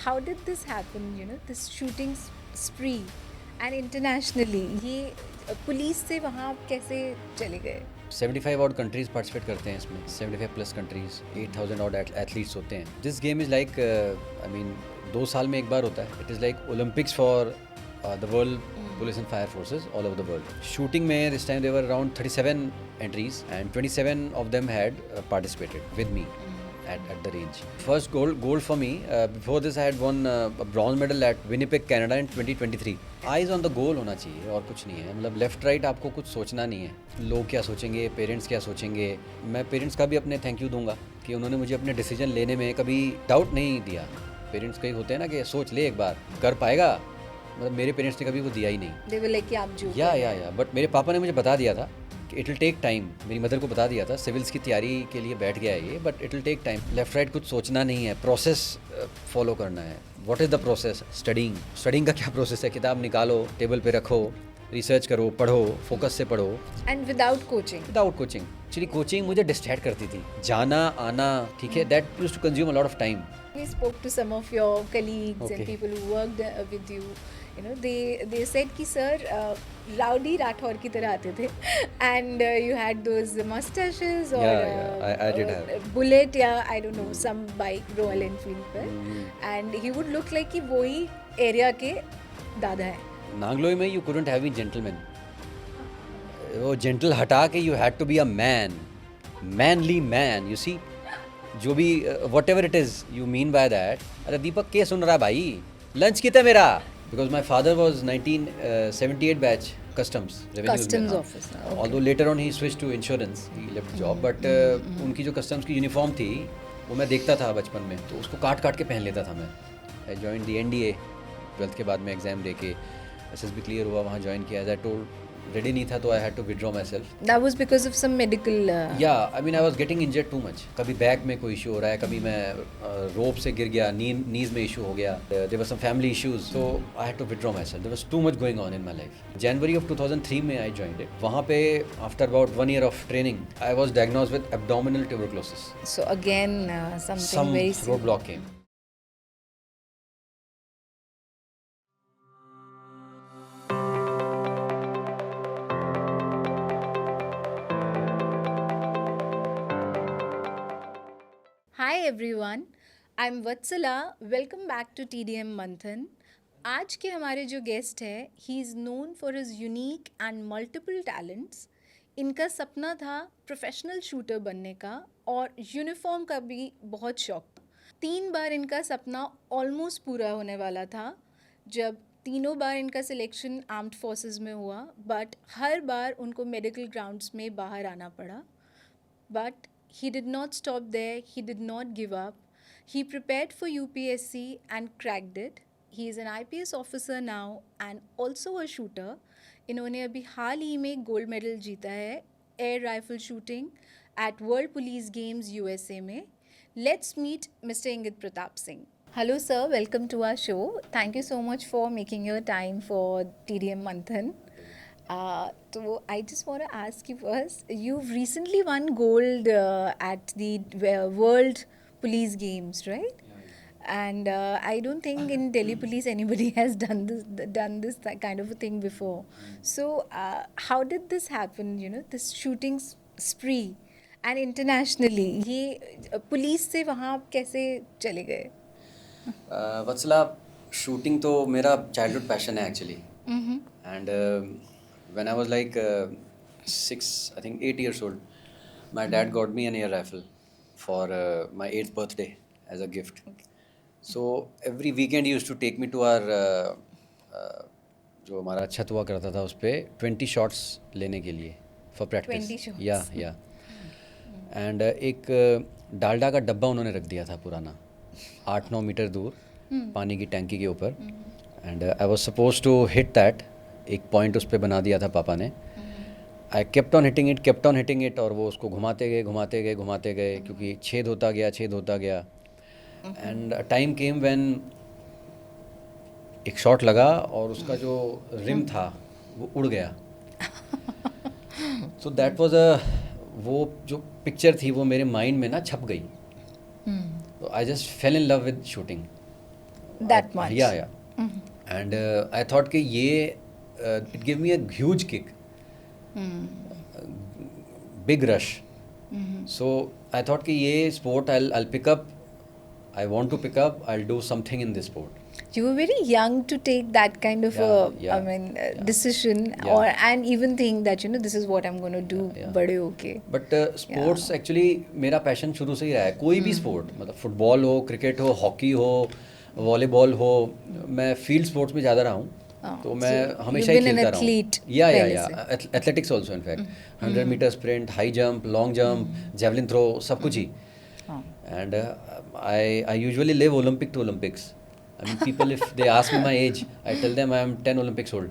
how did this happen, this shooting spree and internationally? ये police से वहाँ आप कैसे चले गए? 75 ऑड कंट्रीज पार्टिसिपेट करते हैं इसमें, 75 प्लस कंट्रीज, 8000 ऑड एथलीट्स होते हैं. This game is like, I mean 2 साल में एक बार होता है. It is like Olympics for the world police and fire forces all over the world. Shooting में this time there were around 37 entries and 27 of them had participated with me at the range. First gold for me. Before this I had won a bronze medal at Winnipeg, Canada in 2023. Eyes on the goal होना चाहिए और कुछ नहीं है. मतलब left right आपको कुछ सोचना नहीं है. लोग क्या सोचेंगे, पेरेंट्स क्या सोचेंगे. मैं पेरेंट्स का भी अपने थैंक यू दूंगा कि उन्होंने मुझे अपने डिसीजन लेने में कभी डाउट नहीं दिया. पेरेंट्स कई होते हैं ना कि सोच ले एक बार, कर पाएगा. मतलब मेरे पेरेंट्स ने कभी वो दिया ही नहीं. They were like कि आप जो या बट मेरे पापा ने मुझे बता दिया था कि इट विल टेक टाइम. मेरी मदर को बता दिया था सिविल्स की तैयारी के लिए बैठ गया है ये, but it will take time. Left right कुछ सोचना नहीं है, प्रोसेस फॉलो करना है. What is the process? Studying का क्या प्रोसेस है? किताब निकालो, टेबल पे रखो, रिसर्च करो, पढ़ो, फोकस से पढ़ो. and without coaching. Actually coaching मुझे डिस्ट्रैक्ट करती थी. जाना आना ठीक है, that used to consume a lot of time. We spoke to some of your colleagues and Okay. people who worked with you. They said कि sir rowdy राठौर की तरह आते थे and you had those mustaches or I did have. bullet या I don't know some bike Royal Enfield पर and he would look like कि वही area के दादा है. नांगलोई में you couldn't have been gentleman. वो जेंटल हटा के you had to be a man, manly man. You see, जो भी whatever it is you mean by that. अरे दीपक के सुन रहा भाई, लंच कितना मेरा. Because my father was 1978 batch customs officer. Okay. Although later on he switched to insurance, he left the job, but उनकी जो customs की यूनिफॉर्म थी वो मैं देखता था बचपन में, तो उसको काट काट के पहन लेता था मैं. I joined the NDA 12th के बाद में एग्जाम दे के SSB क्लियर हुआ, वहाँ ज्वाइन किया. एज आई टोल्ड, रेडी नहीं था तो I had to withdraw myself. That was because of some medical. Yeah I mean I was getting injured too much. कभी बैक में कोई इशू हो रहा है, कभी मैं रोप से गिर गया, नीज में इशू हो गया. There were some family issues, so I had to withdraw myself. There was too much going on in my life. January of 2003 में आई जॉइंड इट. वहाँ पे after about 1 year of training I was diagnosed with abdominal tuberculosis. So again something very serious. Road block came. Hi everyone, I'm Vatsala. Welcome back to TDM Manthan. आज के हमारे जो guest है, he is known for his unique and multiple talents. इनका सपना था professional shooter बनने का और यूनिफॉर्म का भी बहुत शौक था. 3 बार इनका सपना ऑलमोस्ट पूरा होने वाला था, जब तीनों बार इनका सिलेक्शन आर्म्ड फोर्सेस में हुआ, बट हर बार उनको मेडिकल ग्राउंड्स में बाहर आना पड़ा. But he did not stop there, he did not give up. He prepared for UPSC and cracked it. He is an IPS officer now and also a shooter. इन्होंने अभी हाल ही में gold medal जीता है air rifle shooting at world police games USA में. Let's meet mister इंगित Pratap Singh. Hello sir, welcome to our show. Thank you so much for making your time for TDM Manthan. So I just want to ask you first, you've recently won gold at the World Police Games, right? And I don't think in Delhi Police anybody has done this kind of a thing before. So how did this happen? This shooting spree and internationally, ये police से वहाँ आप कैसे चले गए? वत्सला, shooting तो मेरा childhood passion है actually. And when I was like 8 years old, my dad got me an air rifle for my 8th birthday as a gift. Okay. So every weekend he used to take me to our जो हमारा छत हुआ करता था उस पर 20 shots लेने के लिए for practice. 20 shots. या एंड एक डालडा का डब्बा उन्होंने रख दिया था पुराना 8-9 मीटर दूर पानी की टैंकी के ऊपर. And I was suppose to hit that. एक पॉइंट उस पर बना दिया था पापा ने. I kept on hitting it और वो उसको घुमाते गए क्योंकि छेद होता गया. एंड टाइम केम व्हेन एक शॉट लगा और उसका जो रिम था वो उड़ गया. सो दैट वाज वो जो पिक्चर थी वो मेरे माइंड में ना छप गई. तो I just fail in love with shooting. That much. Yeah. And I thought कि ये it gave me a huge kick, big rush. So I thought कि ये sport I'll pick up. I want to pick up. I'll do something in this sport. You were very young to take that kind of Yeah. decision, Yeah. or and even think that this is what I'm going to do Yeah. बड़े होके. But sports actually मेरा passion शुरू से ही रहा है. कोई भी sport, मतलब फुटबॉल हो, क्रिकेट हो, हॉकी हो, वॉलीबॉल हो, मैं फील्ड स्पोर्ट्स में ज़्यादा रहा हूँ. तो मैं हमेशा ही you've been an खेलता रहा हूँ. athlete या पहले से. Athletics also in fact 100 metre sprint, high jump, long jump, javelin throw, सब कुछ ही. And I usually live Olympic to Olympics. I mean, people, if they ask me my age, I tell them I am 10 Olympics old.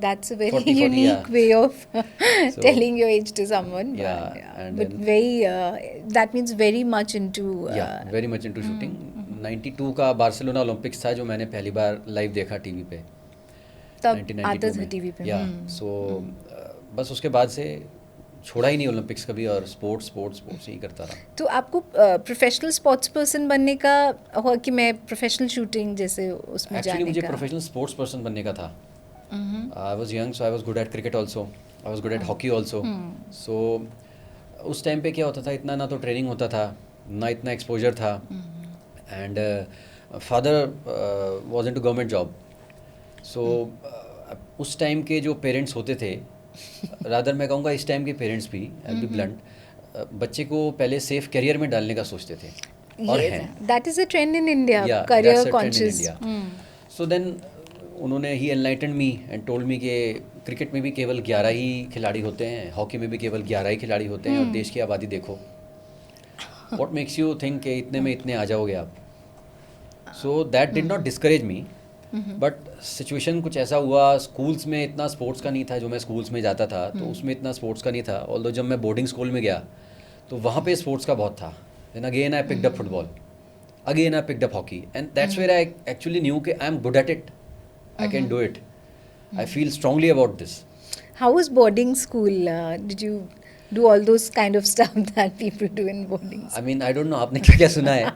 That's a very 40, unique yeah. way of So, telling your age to someone. Yeah, and but then- very that means very much into Yeah, very much into shooting. 92 का Barcelona Olympics था जो मैंने पहली बार live देखा TV पे. तब 1992 आता था में. टीवी पे. या सो बस उसके बाद से छोड़ा ही नहीं ओलंपिक्स कभी, और स्पोर्ट्स ही करता रहा. तो आपको प्रोफेशनल स्पोर्ट्स पर्सन बनने का हुआ कि मैं प्रोफेशनल शूटिंग जैसे उसमें एक्चुअली जाने मुझे का? प्रोफेशनल स्पोर्ट्स पर्सन बनने का था. I was young, so I was good at cricket also, I was good at hockey also. So उस टाइम पे क्या होता था, इतना ना तो ट्रेनिंग होता था, ना इतना एक्सपोजर था. And father was into government job. So उस टाइम के जो पेरेंट्स होते थे, रादर मैं कहूँगा इस टाइम के पेरेंट्स भी, आई बी ब्लंट, बच्चे को पहले सेफ करियर में डालने का सोचते थे, और हैं. That is a trend in India, Yeah, that's career a trend in conscious. India. So then उन्होंने ही enlighten me and told me कि क्रिकेट में भी केवल 11 ही खिलाड़ी होते हैं, हॉकी में भी केवल 11 ही खिलाड़ी होते हैं, और देश की आबादी देखो. व्हाट मेक्स यू थिंक कि इतने में इतने आ जाओगे आप? So that did not discourage me, but situation कुछ ऐसा हुआ, स्कूल्स में इतना स्पोर्ट्स का नहीं था. जो मैं स्कूल्स में जाता था तो उसमें इतना स्पोर्ट्स का नहीं था. ऑल्दो जब मैं बोर्डिंग स्कूल में गया तो वहाँ पे स्पोर्ट्स का बहुत था. Then again I picked up football, again I picked up hockey, and that's where I actually knew that I'm good at it. I can do it. I feel strongly about this. How was boarding school? Did you do all those kind of stuff that people do in boarding school? I mean, I don't know आपने क्या क्या सुना है,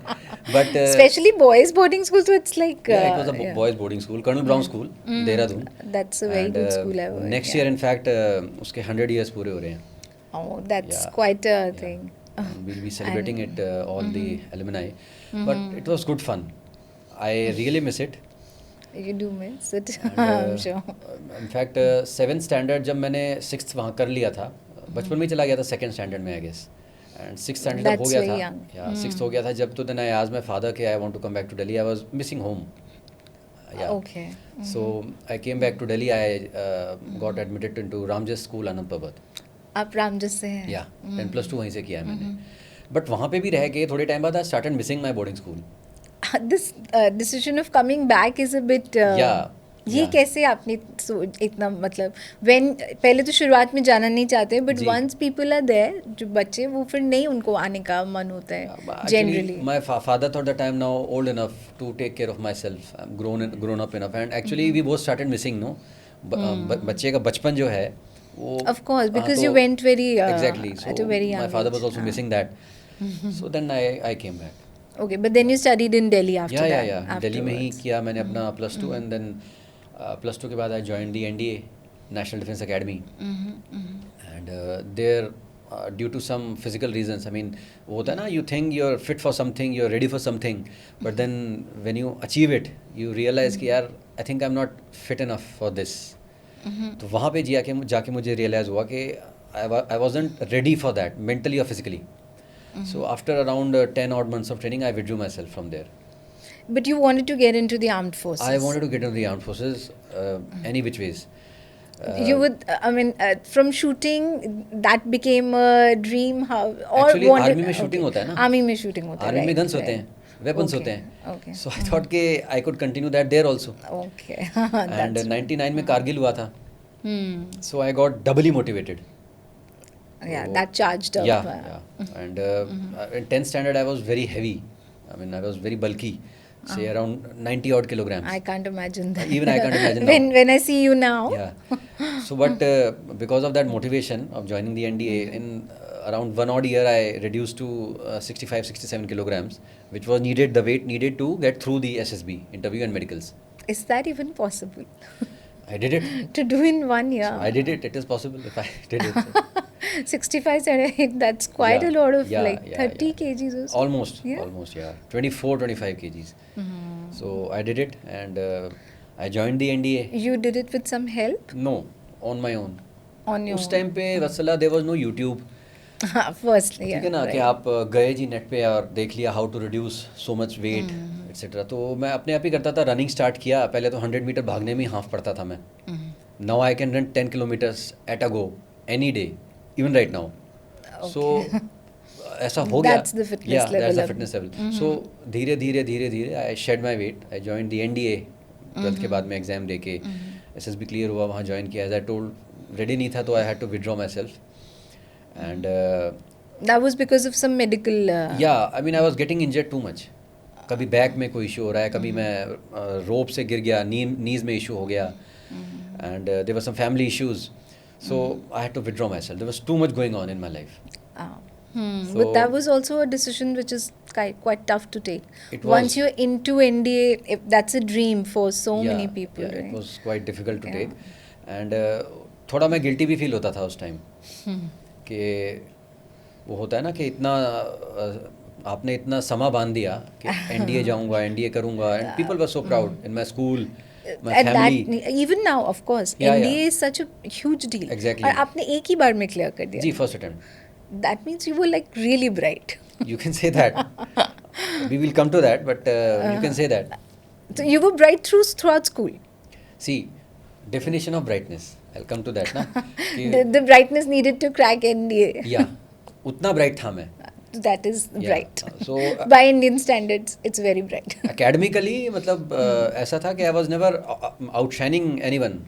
but Especially boys boarding school, so it's like yeah, it was a boys boarding school, Colonel Brown School, Dehradun. That's a very And, good school ever. next year, in fact, उसके 100 years पूरे हो रहे हैं. Oh, that's Yeah. quite a thing. And we'll be celebrating it, all the alumni. But it was good fun. I really miss it. You do miss it, And, I'm sure. In fact, 7th standard जब मैंने 6th वहाँ कर लिया था, बचपन में ही चला गया था 2nd standard में, I guess. And 6th standard जब हो That's गया very था, young. yeah, 6th हो गया था जब, तो then I asked my father कि I want to come back to Delhi. I was missing home. Yeah. Okay. So I came back to Delhi. I got admitted into Ramjas School, Anand Parbat. आप रामजस से हैं? Yeah, 10+2 वहीं से किया है मैंने. But वहाँ पे भी रह के थोड़े टाइम बाद I started missing my boarding school. This decision of coming back is a bit ये Yeah. कैसे आपने इतना मतलब when पहले तो शुरुआत में जाना नहीं चाहते, बट जी. once people are there, जो बच्चे वो फिर नहीं उनको आने का मन होता है Actually, generally. my father thought that I am now old enough to take care of myself. I'm grown up enough, and actually we both started missing, no. बच्चे का बचपन जो है वो, Of course, because तो you went very exactly. So at a very young my father age. was also missing that. So then I came back. Okay, but then you studied in Delhi after that. Yeah. Delhi में ही afterwards. किया मैंने अपना +2, and then +2 के बाद I joined the NDA, National Defence Academy, and there due to some physical reasons, I mean, वो होता है ना, you think you're fit for something, you're ready for something, but then when you achieve it, you realize कि यार I think I'm not fit enough for this. तो वहाँ पे जाके मुझे realize हुआ कि I wasn't ready for that, mentally or physically. So after around 10 odd months of training, I withdrew myself from there. But you wanted to get into the armed forces. I wanted to get into the armed forces, any which ways. You would, I mean, from shooting, that became a dream. How or Actually, wanted, army में shooting होता है ना? Army में shooting होता है. Army में right, guns होते right. हैं, weapons होते हैं. Okay. So I thought कि I could continue that there also. Okay. And 99 में कारगिल हुआ था. So I got doubly motivated. Yeah, that charged up. Yeah. And in 10th standard, I was very heavy. I mean, I was very bulky. say around 90 odd kilograms. I can't imagine that. Even I can't imagine when I see you now. Yeah. So, but because of that motivation of joining the NDA, in around 1 odd year, I reduced to 65-67 kilograms, which was needed, the weight needed to get through the SSB interview and medicals. Is that even possible? I did it. To do in 1 year? I did it. It is possible if I did it. 65, 78, that's quite Yeah, a lot of yeah, like yeah, 30 yeah. kgs or so. Almost, Yeah? almost, yeah. 24-25 kgs. So I did it, and I joined the NDA. You did it with some help No, on my own. on your उस time पे वत्सला there was no YouTube. firstly, ठीक yeah, है ना कि right. आप गए जी net पे और देख लिया how to reduce so much weight etcetera. तो मैं अपने आप ही करता था. रनिंग स्टार्ट किया. पहले तो 100 मीटर भागने में ही हाफ पड़ता था मैं. Now I can run 10 kilometres at a go any day, even right now. So ऐसा हो गया. That's the fitness level that's the अब. Fitness level. सो धीरे धीरे धीरे धीरे I shed my weight. I join the NDA. 12th के बाद में एग्जाम दे के SSB क्लियर हुआ, वहाँ ज्वाइन किया. एज आई टोल्ड रेडी नहीं था तो I had to withdraw myself. And That was because of some medical. Yeah I mean I was getting injured too much. कभी बैक में कोई इशू हो रहा है, कभी मैं रोप से गिर गया, नीज में इशू हो गया, and there were some family issues. So I had to withdraw myself. There was too much going on in my life. But that was also a decision which is quite tough to take. It Once was. you're into NDA, that's a dream for so many people. Yeah, right? it was quite difficult to Yeah. take. And थोड़ा मैं guilty भी feel होता था उस time कि वो होता है ना कि इतना आपने इतना समा बांध दिया कि NDA जाऊंगा, NDA करूंगा, and people were so proud in my school, my At family. that, even now, of course, Yeah, NDA yeah. is such a huge deal. Exactly. और आपने एक ही बार में क्लियर कर दिया. जी, first attempt. That means you were like really bright. You can say that. We will come to that, but you can say that. So you were bright throughout school. See, definition of brightness. I'll come to that, ना. The brightness needed to crack NDA. या उतना bright था मैं. That is Yeah. bright. So By Indian standards, it's very bright. academically मतलब ऐसा था कि I was never outshining anyone.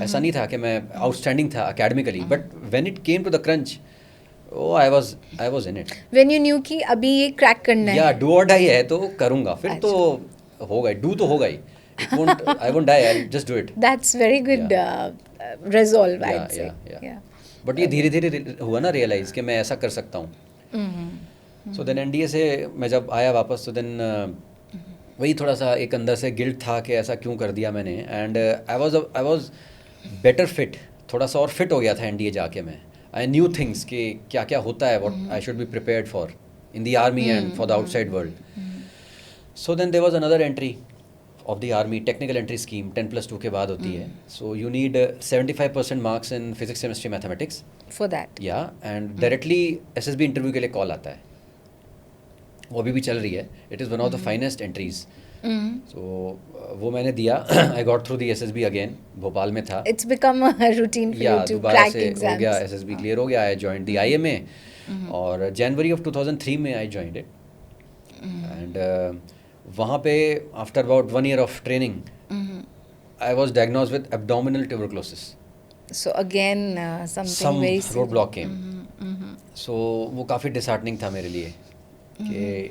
ऐसा नहीं था कि मैं outstanding था academically. But when it came to the crunch, oh, I was in it. When you knew कि अभी ये crack करना या है. do or die है तो करूँगा. फिर तो होगा ही. Do तो होगा ही. It won't. I won't die. I'll just do it. That's very good resolve, Yeah, I'd say. yeah. But ये धीरे धीरे हुआ ना रियलाइज कि मैं ऐसा कर सकता हूँ. सो देन NDA से मैं जब आया वापस तो देन वही थोड़ा सा एक अंदर से गिल्ट था कि ऐसा क्यों कर दिया मैंने. And I was better fit. थोड़ा सा और फिट हो गया था NDA जाके मैं. आई न्यू थिंग्स कि क्या क्या होता है, what I should be prepared for in the army and for the outside world. So then there was another entry of the army technical entry scheme. 10+2 के बाद होती है. So you need 75% marks in physics, chemistry, mathematics. For that. Yeah and directly SSB interview के लिए call आता है. वो अभी भी चल रही है. It is one of the finest entries. So वो मैंने दिया. I got through the SSB again. Bhopal में था. It's become a routine for या you to दोबारा crack से हो गया. exams. SSB क्लियर हो गया. I joined the IMA. और जनवरी ऑफ 2003 में आई जॉइंड इट. एंड वहाँ पे after about 1 year of training I was diagnosed with abdominal tuberculosis. So again, something some very road block came. So वो काफ़ी disheartening था मेरे लिए कि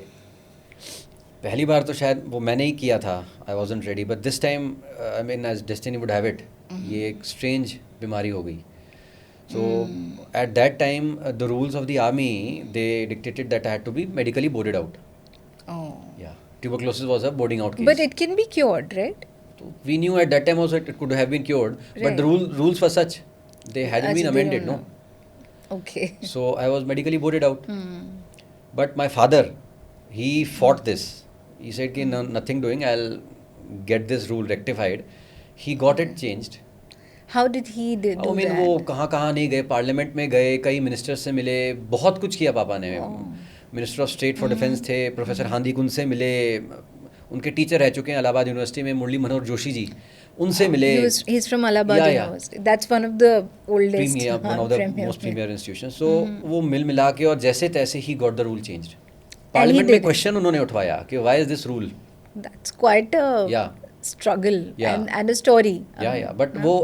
पहली बार तो शायद वो मैंने ही किया था. I wasn't ready. But this time I mean as destiny would have it, ये एक स्ट्रेंज बीमारी हो गई. So at that time the rules of the army they dictated that I had to be medically boarded out. Oh. Yeah tuberculosis was a boarding out case. But it can be cured, right? We knew at that time also it could have been cured, but the Right. rules were such they hadn't As been they amended, don't no. Okay. So I was medically boarded out. But my father, he fought this. He said कि nothing doing, I'll get this rule rectified. He got it changed. How did he do I mean that? वो कहाँ नहीं गए, parliament में गए, कई ministers से मिले, बहुत कुछ किया पापा ने. Minister of state for defence थे, प्रोफेसर हांदी कुंज से मिले. उनके टीचर रह चुके हैं इलाहाबाद यूनिवर्सिटी में, मुरली मनोहर जोशी जी, उनसे मिले. He's from Allahabad Yeah, yeah. University. That's one of the oldest. Premier, one of the premier. most premier institutions. So वो मिल मिला के और जैसे तैसे ही got the rule changed. he parliament did में it. क्वेश्चन उन्होंने उठवाया कि why is this rule? That's quite a Yeah. struggle Yeah. and a story. या बट वो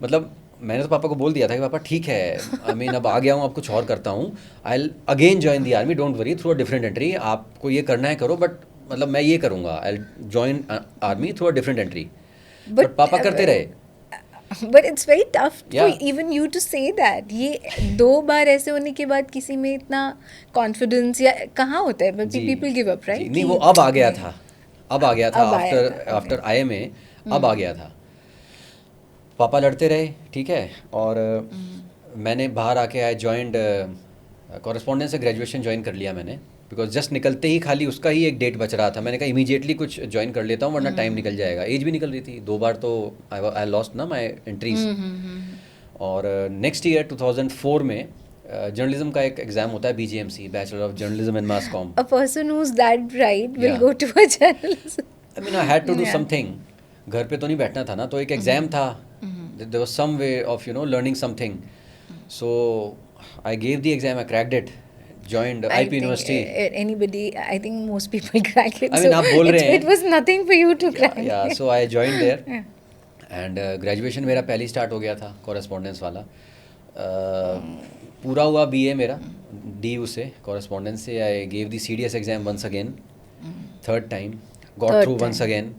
मतलब मैंने तो पापा को बोल दिया था कि पापा ठीक है, आई मीन अब आ गया हूँ, अब कुछ और करता हूँ. I again join the army, don't worry, through a different entry. आपको ये करना है करो, बट मतलब मैं ये करूँगा, I join army through a different entry, But, but पापा करते रहे. but it's very tough for Yeah. even you to say that. ये 2 बार ऐसे होने के बाद किसी में इतना confidence या कहाँ होता है? But ji, people give up, right? जी, नहीं कि- वो अब आ गया था, अब आ गया था अब आया आफ्टर था, आफ्टर IMA, अब आ गया था. पापा लड़ते रहे, ठीक है, और मैंने बाहर आके आई जॉइंड कॉरेस्पॉन्डेंस से ग्रेजुएशन ज्वाइन कर लिया मैंने, बिकॉज जस्ट निकलते ही खाली उसका ही एक डेट बच रहा था. मैंने कहा इमीडिएटली कुछ ज्वाइन कर लेता हूँ वरना टाइम निकल जाएगा. एज भी निकल रही थी, 2 बार तो आई लॉस्ट ना माई एंट्रीज. और नेक्स्ट ईयर 2004 में जर्नलिज्म का एक एग्ज़ाम होता है, BGMC, bachelor of journalism and mass com. A person who's that bright will Yeah. go to a journalism. I mean I had to do Yeah. Something. घर पे तो नहीं बैठना था ना, तो एक एग्ज़ाम था. There was some way of learning something. So I gave the exam, I cracked it, joined I IP think university. anybody, I think most people crack it. I mean, so आप बोल रहे हैं. it was nothing for you to crack. Yeah so I join there and graduation मेरा पहले start हो गया था correspondence वाला. पूरा हुआ BA मेरा DU से, कॉरेस्पॉन्डेंस से. I gave the CDS exam once again, third time, got Third through time. Once again.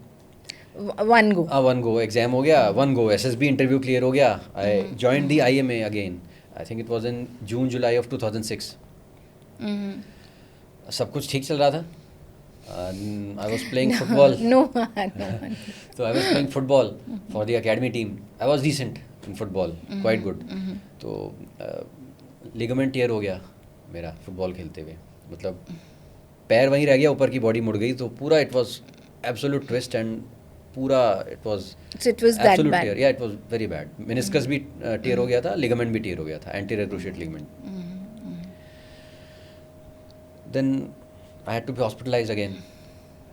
One go. One go exam हो गया, one go SSB interview clear हो गया. I joined the IMA again. I think it was in June July of 2006. सब कुछ ठीक चल रहा था. I was playing football. No one, no one. तो I was playing football for the academy team. I was decent in football, quite good. तो ligament tear हो गया मेरा फुटबॉल खेलते हुए. मतलब पैर वहीं रह गया, ऊपर की बॉडी मुड़ गई. तो पूरा it was absolute twist and पूरा it was So it was that absolute bad. Tear. Yeah it was very bad. Meniscus भी टियर हो गया था, लिगामेंट भी टियर हो गया था, anterior cruciate ligament. Then I had to be hospitalised again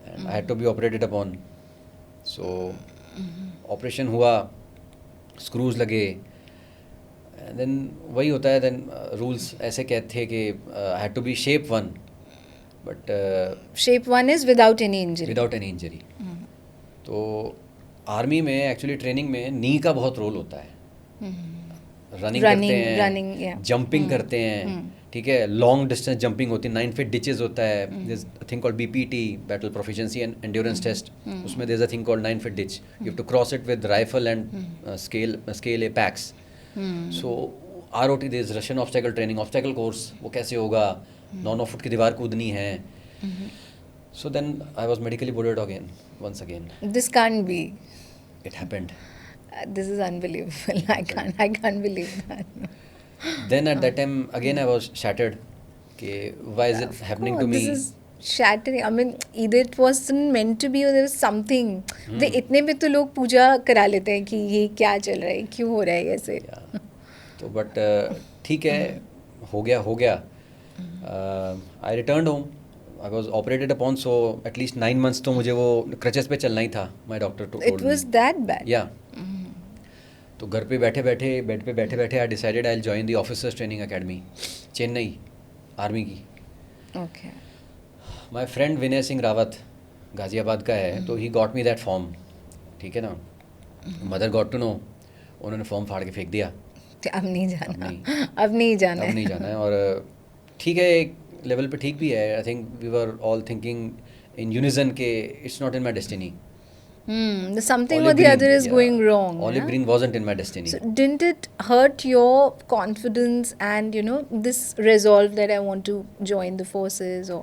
and I had to be operated upon. So operation हुआ, screws लगे, एंड देन वही होता है. देन रूल्स ऐसे कहते थे कि आई had to be shape 1, but Shape 1 is without any injury. Without any injury. तो आर्मी में एक्चुअली ट्रेनिंग में नी का बहुत रोल होता है. रनिंग करते हैं, running, yeah. जंपिंग करते हैं, ठीक है, लॉन्ग डिस्टेंस जंपिंग होती है, 9 फीट डिचेज होता है. There is a thing called BPT, battle proficiency and endurance test. उसमें there is a thing called 9 feet ditch. You have to cross it with rifle and scale a packs. So ROT, there is Russian obstacle training, obstacle course, वो कैसे होगा, 9 foot की दीवार कूदनी है. So then I was medically bullied again, once again. This can't be. It happened. This is unbelievable. I can't believe that. Then at that time again I was shattered. Okay, why is it happening to me? This is shattering. I mean, either it wasn't meant to be or there was something. तो इतने में तो लोग पूजा करा लेते हैं कि ये क्या चल रहा है, क्यों हो रहा है ऐसे. Yeah. तो but ठीक है, हो गया. I returned home. I was operated upon, so at least 9 months तो मुझे वो क्रचेस पे चलना ही था. My doctor told It was that bad. Yeah. तो घर पे बैठे बेड पे बैठे I decided I'll join the Officers Training Academy, Chennai, army की. Okay. My friend Vinay Singh Rawat Ghaziabad का है, तो he got me that form, ठीक है ना. मदर got to know, उन्होंने फॉर्म फाड़ के फेंक दिया. अब नहीं जाना. नहीं. अब नहीं जाना. अब नहीं जाना है. और ठीक है, एक लेवल पे ठीक भी है. I think we were all thinking in unison के it's not in my destiny. Something or the other is going wrong. Olive yeah? Green wasn't in my destiny. So didn't it hurt your confidence and this resolve that I want to join the forces or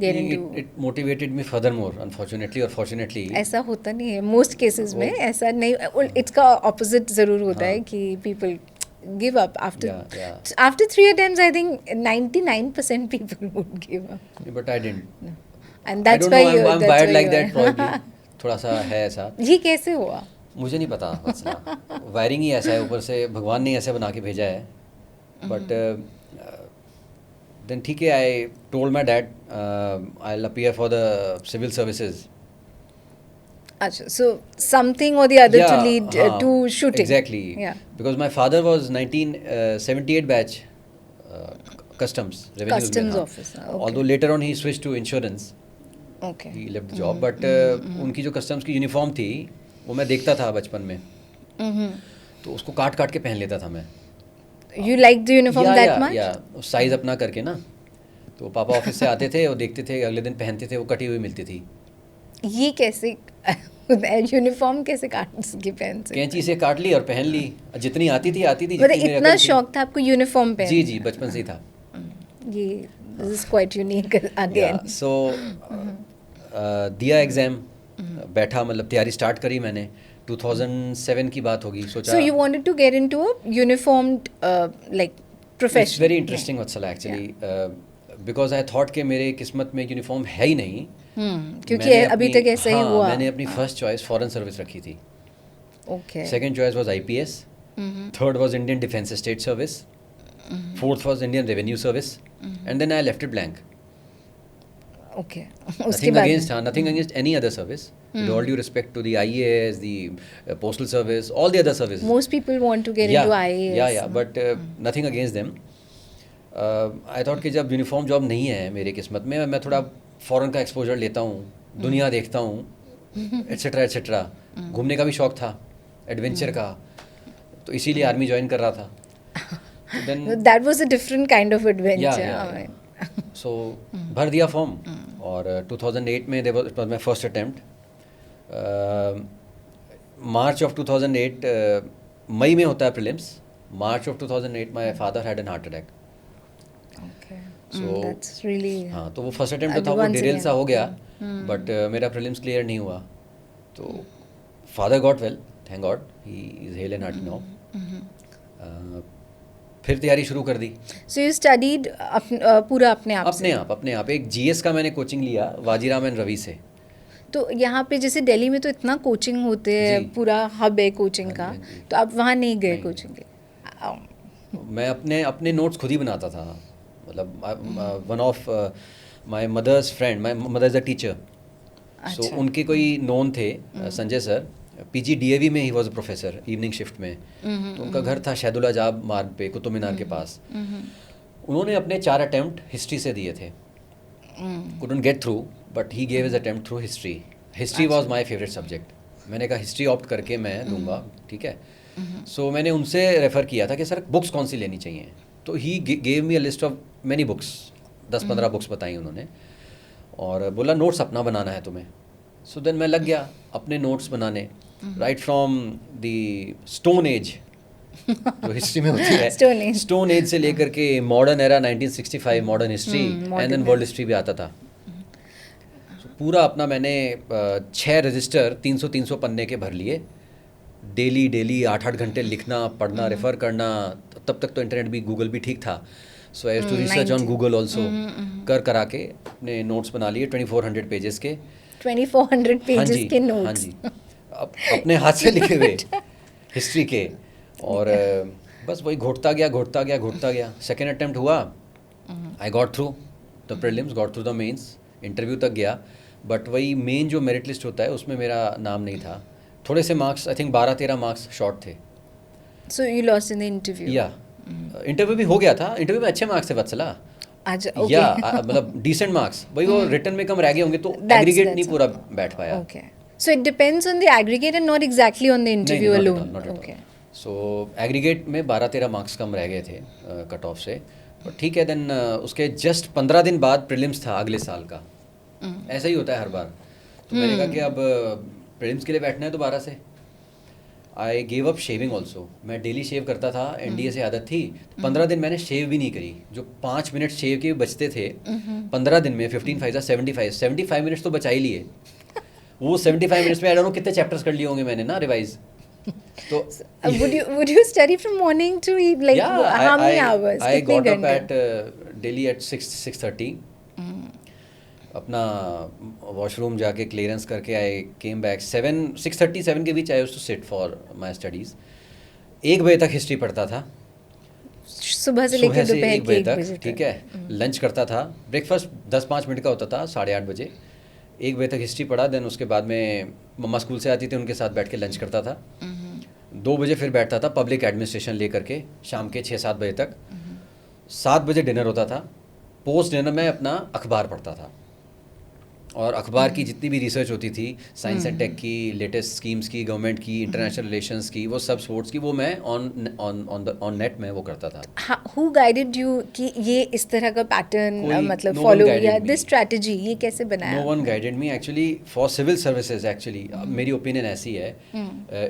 get into? It motivated me furthermore, unfortunately or fortunately. ऐसा होता नहीं है most cases में. ऐसा नहीं, इसका opposite ज़रूर होता है कि people give up after Yeah. after 3 attempts. I think 99% people would give up. But I didn't. No. And that's I why don't know, I'm that's wired why like you that are. probably. थोड़ा सा है ऐसा. ये कैसे हुआ? मुझे नहीं पता मसला. वायरिंग ही ऐसा है, ऊपर से भगवान ने ऐसे बना के भेजा है. बट देन ठीक है, I told my dad I will appear for the civil services. अच्छा, so something or the other to lead to shooting. Exactly. Yeah. Because my father was 1978 batch customs revenue Customs officer, okay. Although later on he switched to insurance. Okay. He left the job, but उनकी जो customs की uniform थी वो मैं देखता था बचपन में. तो उसको काट के पहन लेता था मैं. You liked the uniform that much? या साइज अपना करके ना. तो पापा ऑफिस से आते थे और देखते थे, अगले दिन पहनते थे, वो कटी हुई मिलती थी. ये कैसे यूनिफॉर्म कैसे काट के पहन सकते? कैंची से काट ली और पहन ली, जितनी आती थी मतलब जितनी मेरी इतना अकल थी। शौक था आपको यूनिफॉर्म जी पहनने जी, का? बचपन से ही था। ये this is quite unique again. So दिया एग्ज़ाम, बैठा, मतलब तैयारी स्टार्ट करी मैंने। 2007 की बात होगी, सोचा। So you wanted to get into a uniformed like profession? It's very interesting Vatsala actually, because I thought कि मेरे किस्मत में यूनिफॉर्म है ही नहीं। क्योंकि मैंने अभी अपनी- तक ऐसा ही हाँ, हुआ। मैंने अपनी फर्स्ट चॉइस फॉरेन सर्विस रखी थी। Okay. Second choice was IPS, third was Indian defence state service, fourth was Indian revenue service, and then I left it blank. Okay. उसके Nothing बाद against, nothing against any other service. With all due respect to the IAS, the postal service, all the other services. most people want to get yeah, into IAS. yeah, but nothing against them. I thought कि जब uniform job नहीं है मेरी किस्मत में, मैं थोड़ा foreign का एक्सपोजर लेता हूँ, दुनिया देखता हूँ, एट्सेट्रा एट्सेट्रा। घूमने का भी शौक था, एडवेंचर का, तो इसीलिए आर्मी ज्वाइन कर रहा था। Then That was a different kind of adventure. yeah. So भर दिया फॉर्म, और 2008 में it was my first attempt. March of 2008, मई में होता है prelims. March of 2008 my father had an heart attack. Okay. So- That's really हाँ, तो वो फर्स्ट अटेम्प्ट था, वो once डिरेल again. सा हो गया, बट मेरा प्रीलिम्स क्लियर नहीं हुआ। तो father got well, thank God, he is hello and hearty now. फिर तैयारी शुरू कर दी So you studied पूरा अपने आप से? अपने आप। एक जीएस का मैंने कोचिंग लिया वाजीराम एंड रवि से। तो यहाँ पे जैसे दिल्ली में तो इतना कोचिंग होते हैं, जी। पूरा हब है कोचिंग हाँ का, जी, हाँ जी। तो आप वहाँ नहीं गए नहीं। कोचिंग के? मैं अपने नोट्स खुद ही बनाता था। मतलब one of my mother's friend, my mother is a teacher, so अच्छा। उनके कोई नोन थे, संजय सर, पीजी डीएवी में he was a professor evening shift में। तो उनका घर था शहदुल आजाब मार्ग पे, कुतुब मीनार के पास। उन्होंने अपने 4 अटेम्प्ट हिस्ट्री से दिए थे, couldn't get through, but he gave his attempt through history. History was my favorite subject. मैंने कहा हिस्ट्री ऑप्ट करके मैं लूँगा, ठीक है। सो मैंने उनसे रेफ़र किया था कि सर बुक्स कौन सी लेनी चाहिए, तो he gave me a list of many books, 10-15 books बताई उन्होंने, और बोला नोट्स अपना बनाना है तुम्हें। सो देन मैं लग गया अपने नोट्स बनाने, right from the stone age, जो हिस्ट्री में होती है, Stone Age. स्टोन एज से लेकर के modern era 1965 modern history, and then world history भी आता था। So, पूरा अपना मैंने 6 रजिस्टर 300-300 पन्ने के भर लिए, डेली 8-8 घंटे लिखना, पढ़ना, रेफर करना। तब तक तो इंटरनेट भी, गूगल भी ठीक था, so I too research on Google also, करा के अपने नोट्स बना लिए 2400 पेजेस के। 2400 हाँ पेजेस जी, के हाँ नोट्स? जी, अपने हाथ से लिखे हुए हिस्ट्री के, और बस वही घोटता गया। सेकेंड अटेम्प्ट हुआ, I got through the prelims, got through the mains, interview तक गया, बट वही मेन जो मेरिट लिस्ट होता है उसमें मेरा नाम नहीं था। थोड़े से marks, I think 12-13 marks short थे। So you lost in the interview? या इंटरव्यू भी हो गया था, इंटरव्यू में अच्छे मार्क्स थे वत्सला, अच्छा, okay. या मतलब डिसेंट मार्क्स, वही वो रिटर्न में कम रह गए होंगे, तो एग्रीगेट नहीं पूरा बैठ पाया। Okay. So it depends on the aggregate and not exactly on the interview नहीं, alone. not at all. Okay. So aggregate में 12-13 मार्क्स कम रह गए थे कट ऑफ से, बट ठीक है। देन उसके जस्ट 15 दिन बाद प्रीलिम्स था अगले साल का। ऐसा ही होता है हर बार। तो मैंने कहा कि अब प्रीलिम्स के लिए बैठना है दोबारा से। I gave up shaving also. मैं डेली शेव करता था, एनडीए से आदत थी। 15 दिन मैंने शेव भी नहीं करी। जो 5 मिनट शेव के बचते थे 15 दिन में, 15 5 75 मिनट्स तो बचा ही लिए। वो 75 मिनट्स में आई डोंट नो कितने चैप्टर्स कर लिए होंगे मैंने ना रिवाइज। तो would you study from morning to like how many hours? I कितने got up घंटे? at daily at 6:30. अपना वॉशरूम जाके क्लियरेंस करके आई केम बैक 6:30-7 के बीच I used to sit for my studies. 1 बजे तक हिस्ट्री पढ़ता था, सुबह से लेकर दोपहर 1 के बजे 1 तक, बजे ठीक है। लंच करता था, ब्रेकफास्ट 10-5 मिनट का होता था 8:30 बजे। 1 बजे तक हिस्ट्री पढ़ा, देन उसके बाद में मम्मा स्कूल से आती थी, उनके साथ बैठ के लंच करता था। 2 बजे फिर बैठता था पब्लिक एडमिनिस्ट्रेशन लेकर के शाम के 6-7 बजे तक। 7 बजे डिनर होता था। पोस्ट डिनर में अपना अखबार पढ़ता था। और अखबार की जितनी भी रिसर्च होती थी, साइंस एंड टेक की, लेटेस्ट स्कीम्स की, गवर्नमेंट की, इंटरनेशनल रिलेशंस की, वो सब स्पोर्ट्स की, वो मैं ऑन नेट में वो करता था. हु गाइडेड यू कि ये इस तरह का पैटर्न कोई मतलब no one फॉलो guided या me. दिस स्ट्रैटेजी ये कैसे नो बनाया वन आपने? Guided me actually for civil services. Actually मेरी ओपिनियन ऐसी है,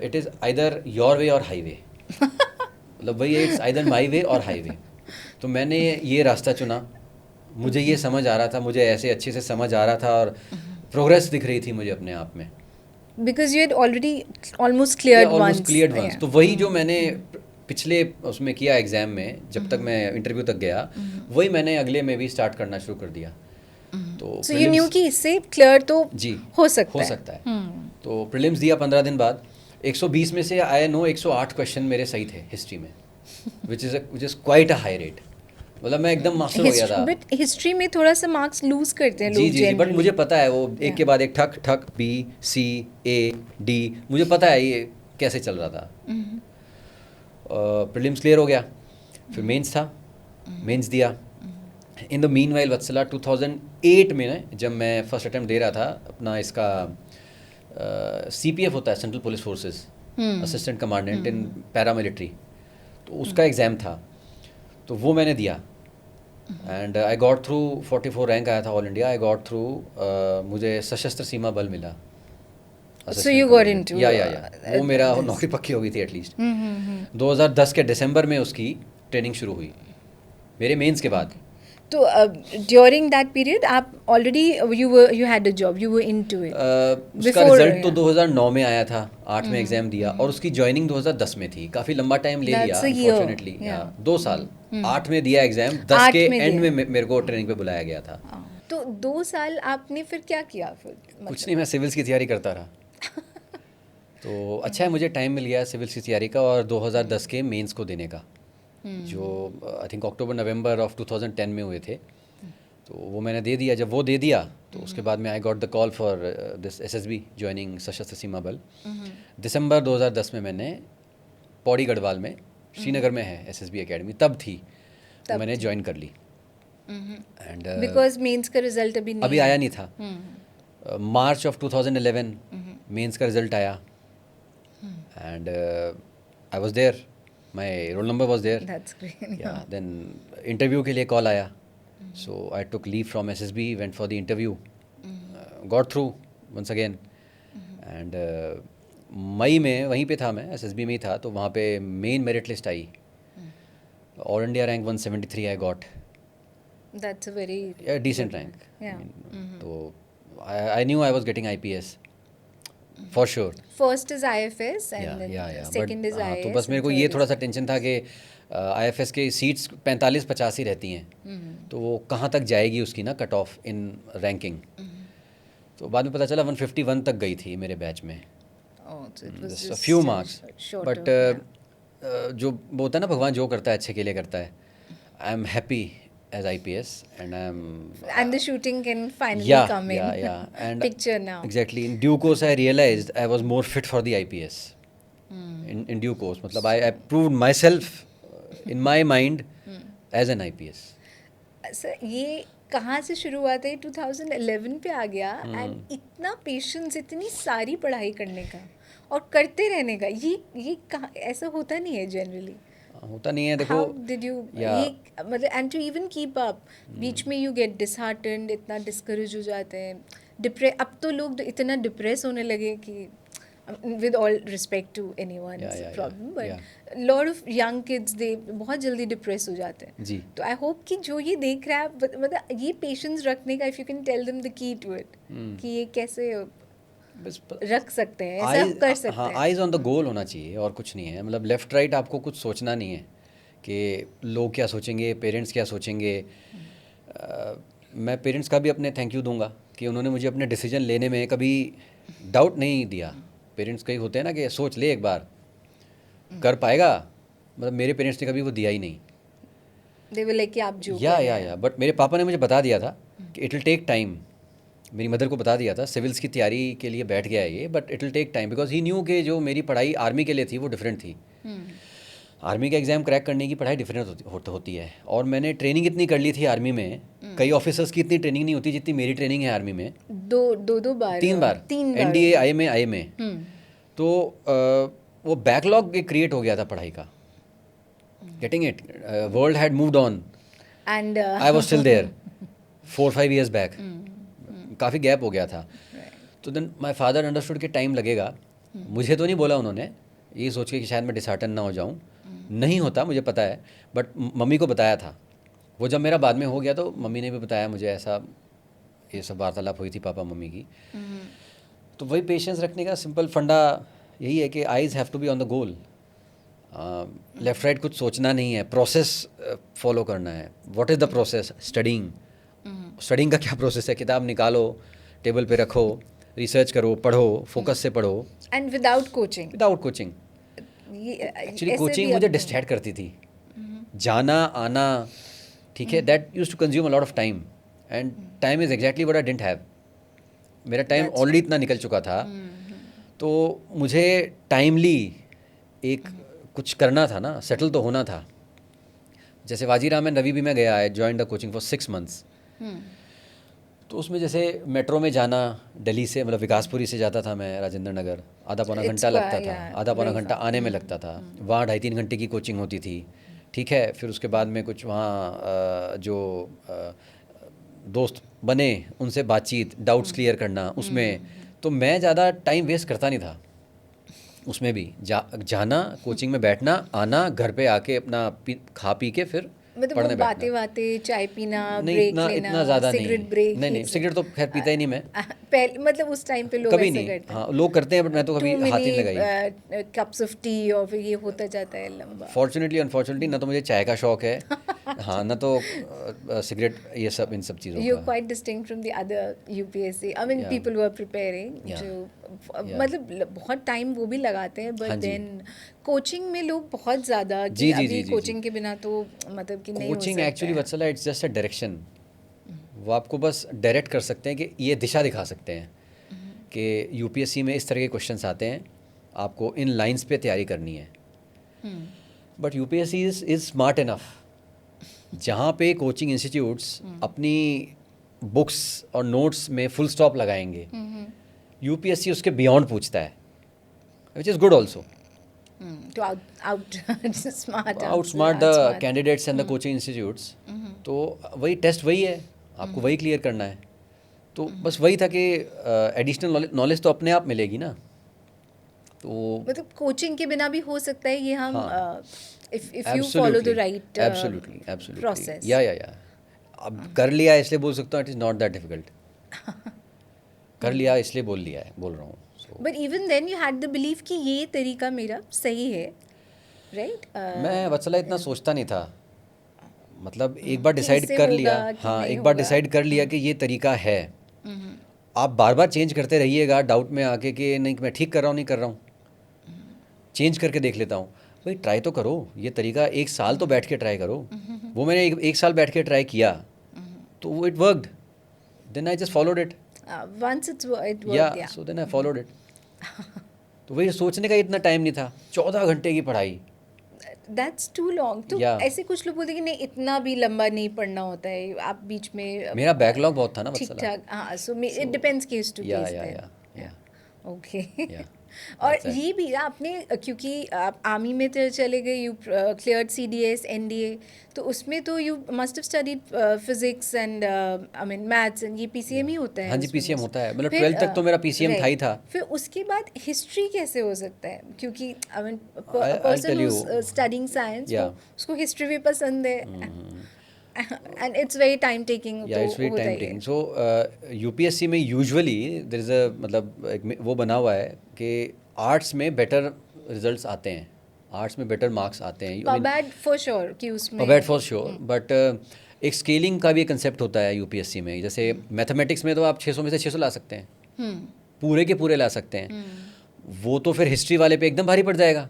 it is either your way और हाईवे. मतलब वही है, इट्स आइदर माई वे और हाईवे. तो मैंने ये रास्ता चुना. मुझे ये समझ आ रहा था, मुझे ऐसे अच्छे से समझ आ रहा था, और प्रोग्रेस दिख रही थी मुझे अपने आप में. Because you had already almost cleared almost once. Cleared once. Yeah. तो वही जो मैंने पिछले उसमें किया एग्ज़ाम में, जब तक मैं इंटरव्यू तक गया, वही मैंने अगले में भी स्टार्ट करना शुरू कर दिया. तो So you knew कि इससे क्लियर तो जी हो सकता है. है. तो प्रीलिम्स दिया 15 दिन बाद. 120 में से आई नो 108 क्वेश्चन मेरे सही थे हिस्ट्री में, which is quite a high rate. मतलब मैं एकदम मास्टर हो गया था. बट हिस्ट्री में थोड़ा सा मार्क्स लूज करते हैं जी लोग जी जी. But generally. मुझे पता है वो एक के बाद एक ठक ठक, बी सी ए डी, मुझे पता है ये कैसे चल रहा था. प्रीलिम्स क्लियर हो गया. फिर मेंस था, मेंस दिया. इन द मीन वाइल वत्सला 2008 में जब मैं फर्स्ट अटेम्प्ट दे रहा था अपना, इसका CPF होता है, central police forces, assistant commandant in paramilitary. तो उसका एग्ज़ाम था, तो वो मैंने दिया. And I got through. 44 rank आया था all India. I got through. मुझे सशस्त्र सीमा बल मिला. So you got into या वो मेरा नौकरी पक्की हो गई थी एटलीस्ट. 2010 के दिसंबर में उसकी ट्रेनिंग शुरू हुई मेरे मेंस के बाद. तो ड्यूरिंग दैट पीरियड आप already you had a job, you were into it. उसका Before, रिजल्ट तो yeah. 2009 में आया था. 8 में एग्जाम दिया, और उसकी ज्वाइनिंग 2010 में थी. काफ़ी लंबा टाइम ले लिया That's a year. Unfortunately. Yeah. 2 साल. 8 में दिया एग्जाम, 10 8 के में एंड दिया. में मेरे को ट्रेनिंग पे बुलाया गया था. तो 2 साल आपने फिर क्या किया फिर? कुछ नहीं, मैं सिविल्स की तैयारी करता रहा. तो अच्छा है, मुझे टाइम मिल गया सिविल्स की तैयारी का और 2010 के मेंस को देने का, जो I think October November of 2010 में हुए थे. तो वो मैंने दे दिया. जब वो दे दिया तो उसके बाद में I got the call for this SSB joining सशस्त्र सीमा बल. दिसंबर 2010 में मैंने पौड़ी गढ़वाल में, श्रीनगर में है SSB एकेडमी, तब थी. तो मैंने ज्वाइन कर ली. एंड बिकॉज मेंस का रिजल्ट अभी आया नहीं था. मार्च ऑफ 2011 मेंस का रिजल्ट आया, and I was there, my roll number was there. That's great. Yeah then interview के लिए कॉल आया. So I took leave from SSB, went for the interview, got through once again, and मई में वहीं पे था मैं, SSB में ही था. तो वहाँ पे मेन मेरिट लिस्ट आई, all India rank 173 I got. That's a very decent rank. Yeah. तो I knew I was getting IPS for sure. First is IFS and second is IAS. तो बस मेरे को ये थोड़ा सा टेंशन था कि IFS के सीट्स 45-50 ही रहती हैं. तो वो कहाँ तक जाएगी उसकी ना कट ऑफ इन रैंकिंग. तो बाद में पता चला 151 तक गई थी मेरे बैच में. Just a few marks. But जो वो होता है ना, भगवान जो करता है अच्छे के लिए करता है. I am happy as IPS, and and the shooting can finally come in and picture now. Exactly. In due course I realized I was more fit for the IPS. In due course, मतलब I proved myself in my mind as an IPS. Sir ये कहाँ से शुरू हुआ था? 2011 पे आ गया and इतना पेशेंस, इतनी सारी पढ़ाई करने का और करते रहने का, ये कहाँ ऐसा होता नहीं है जनरली. होता नहीं है. देखो, हाउ डिड यू ये मतलब and to even keep up, बीच में यू गेट डिसहार्टेंड, इतना डिस्करेज हो जाते हैं. अब तो लोग इतना डिप्रेस होने लगे कि with all respect to anyone's problem, but lot of young kids they बहुत जल्दी डिप्रेस हो जाते हैं जी. तो आई होप कि जो ये देख रहा है मतलब ये पेशेंस रखने का, if you can tell them the key to it कि ये कैसे रख सकते हैं, ऐसा कर सकते हैं. आइज ऑन द गोल होना चाहिए और कुछ नहीं है. मतलब लेफ्ट राइट आपको कुछ सोचना नहीं है कि लोग क्या सोचेंगे, पेरेंट्स क्या सोचेंगे. मैं पेरेंट्स का भी अपने थैंक यू दूंगा कि उन्होंने मुझे अपने डिसीजन लेने में कभी डाउट नहीं दिया. पेरेंट्स कई होते हैं ना कि सोच ले एक बार, कर पाएगा. मतलब मेरे पेरेंट्स ने कभी वो दिया ही नहीं. They were like कि आप जो या बट मेरे पापा ने मुझे बता दिया था कि इट विल टेक टाइम. मेरी मदर को बता दिया था सिविल्स की तैयारी के लिए बैठ गया है ये, but it will take time, because he knew कि जो मेरी पढ़ाई आर्मी के लिए थी वो डिफरेंट थी. आर्मी का एग्ज़ाम क्रैक करने की पढ़ाई डिफरेंट होती है. और मैंने ट्रेनिंग इतनी कर ली थी आर्मी में कई ऑफिसर्स की इतनी ट्रेनिंग नहीं होती जितनी मेरी ट्रेनिंग है आर्मी में। दो बार 3 बार तीन बार एनडीए आई में तो वो बैकलॉग एक क्रिएट हो गया था पढ़ाई का। Getting it, world had moved on, and I was still there 4-5 years back. काफ़ी गैप हो गया था। तो देन माय फादर अंडरस्टूड कि टाइम लगेगा। मुझे तो नहीं बोला उन्होंने, ये सोच के कि शायद मैं डिसहार्टन ना हो जाऊँ, नहीं होता मुझे पता है, बट मम्मी को बताया था। वो जब मेरा बाद में हो गया तो मम्मी ने भी बताया मुझे, ऐसा ये सब वार्तालाप हुई थी पापा मम्मी की। तो वही पेशेंस रखने का सिंपल फंडा यही है कि eyes have to be on the goal. Left right कुछ सोचना नहीं है, प्रोसेस फॉलो करना है। What is the process? Studying. Studying का क्या प्रोसेस है? किताब निकालो, टेबल पे रखो, रिसर्च करो, पढ़ो, फोकस से पढ़ो। And without coaching actually coaching मुझे डिस्ट्रैक्ट करती थी। जाना आना, ठीक है, that use to consume a lot of time, and time is exactly what I didn't have. मेरा टाइम ऑलरेडी इतना निकल चुका था, तो मुझे टाइमली एक कुछ करना था ना, सेटल तो होना था। जैसे वाजीराम एंड रवि भी मैं गया, आई join the coaching for 6 months। तो उसमें जैसे मेट्रो में जाना, दिल्ली से मतलब विकासपुरी से जाता था मैं राजेंद्र नगर, आधा पौना घंटा लगता था, आधा पौना घंटा आने में लगता था। वहाँ 2.5-3 घंटे की कोचिंग होती थी, ठीक है। फिर उसके बाद में कुछ वहाँ जो दोस्त बने उनसे बातचीत, डाउट्स क्लियर करना उसमें। तो मैं ज़्यादा टाइम वेस्ट करता नहीं था उसमें भी। जाना, कोचिंग में बैठना, आना, घर पे आके अपना खा पी के फिर मतलब पढ़ने बातें बैठना। बातें, चाय पीना, नहीं, ब्रेक इतना लेना, इतना ज़्यादा सिगरेट नहीं। ब्रेक, नहीं सिगरेट तो खैर पीता ही नहीं मैं पहले मतलब उस टाइम पे लोग कभी ऐसा नहीं। करते हैं। हाँ, लोग करते हैं बट मैं तो कभी टू हाथ ही नहीं लगाई। मिनी कप्स ऑफ टी और फिर ये होता जाता है लंबा। फॉर्चुनेटली अनफॉर्चुनेटली ना तो मुझे चाय का शौक है, हाँ, ना तो सिगरेट, ये सब इन सब चीज़ों You're का। quite distinct from the other UPSC. I mean, Yeah. people who are preparing, Yeah. जो मतलब बहुत टाइम वो भी लगाते हैं, हाँ बट जी। देन कोचिंग में लोग बहुत ज़्यादा कि जी, जी, अभी जी, जी, कोचिंग के बिना तो मतलब कि नहीं हो कोचिंग सकता एक्चुअली है। वत्सला इट्स जस्ट अ डायरेक्शन। वो आपको बस डायरेक्ट कर सकते हैं कि ये दिशा दिखा सकते हैं कि यूपीएससी में इस तरह के क्वेश्चंस आते हैं, आपको इन लाइंस पे तैयारी करनी है। But UPSC is smart enough, जहाँ पे कोचिंग इंस्टीट्यूट्स अपनी बुक्स और नोट्स में फुल स्टॉप लगाएंगे, यूपीएससी उसके बियॉन्ड पूछता है, विच इज़ गुड ऑल्सो। तो out smart outsmart the candidates and the coaching institutes. तो वही टेस्ट वही है, आपको वही क्लियर करना है। तो बस वही था कि एडिशनल नॉलेज तो अपने आप मिलेगी ना। तो मतलब कोचिंग के बिना भी हो सकता है ये हम हाँ। if you follow the right absolutely process. या अब कर लिया इसलिए बोल सकता हूँ, it is not that difficult. कर लिया इसलिए बोल रहा हूँ। But even then you had the belief कि ये तरीका मेरा सही है, right? मैं वत्सला इतना सोचता नहीं था, मतलब एक बार डिसाइड इससे कर लिया, होगा कि हाँ, नहीं एक बार होगा। डिसाइड कर लिया कि ये तरीका है, आप बार बार चेंज करते रहिएगा डाउट में आके कि नहीं मैं ठीक कर रहा हूँ नहीं कर रहा हूँ, चेंज करके देख लेता हूँ। भाई ट्राई तो करो, ये तरीका 1 साल तो बैठ के ट्राई करो। वो मैंने एक साल बैठ के ट्राई किया तो वो it worked, then I just followed it. Once it worked, yeah. So then I followed it. तो वही सोचने का इतना टाइम नहीं था, 14 घंटे की पढ़ाई। That's too long. तो Yeah. ऐसे कुछ लोग बोलते हैं कि नहीं इतना भी लंबा नहीं पढ़ना होता है, आप बीच में मेरा बैकलॉग बहुत था ना ठीक वत्सला। ठाक। हाँ, so it depends case to या case या then. या या ओके या और That's it. ये भी आपने क्योंकि आप आर्मी में तो चले गए, यू क्लियर्ड CDS NDA, तो उसमें तो you must have studied physics and I mean maths and ये PCM ही होता है हाँ जी, उसमें PCM most. होता है, मतलब फिर, 12th तक तो मेरा PCM था ही था। फिर उसके बाद हिस्ट्री कैसे हो सकता है? क्योंकि I mean I'll person tell you. Studying science Yeah. उसको हिस्ट्री भी पसंद है and it's very time taking. Yeah it's very time taking. So UPSC में यूजुअली देयर इज़ अ मतलब एक वो बना हुआ है कि आर्ट्स में बेटर रिजल्ट्स आते हैं, आर्ट्स में बेटर मार्क्स आते हैं। पबैट फॉर श्योर कि उसमें पबैट फॉर श्योर, बट एक स्केलिंग का भी एक कंसेप्ट होता है यूपीएससी में। जैसे मैथमेटिक्स में तो आप 600 में से 600 ला सकते हैं, पूरे के पूरे ला सकते हैं। वो तो फिर हिस्ट्री वाले पे एकदम भारी पड़ जाएगा।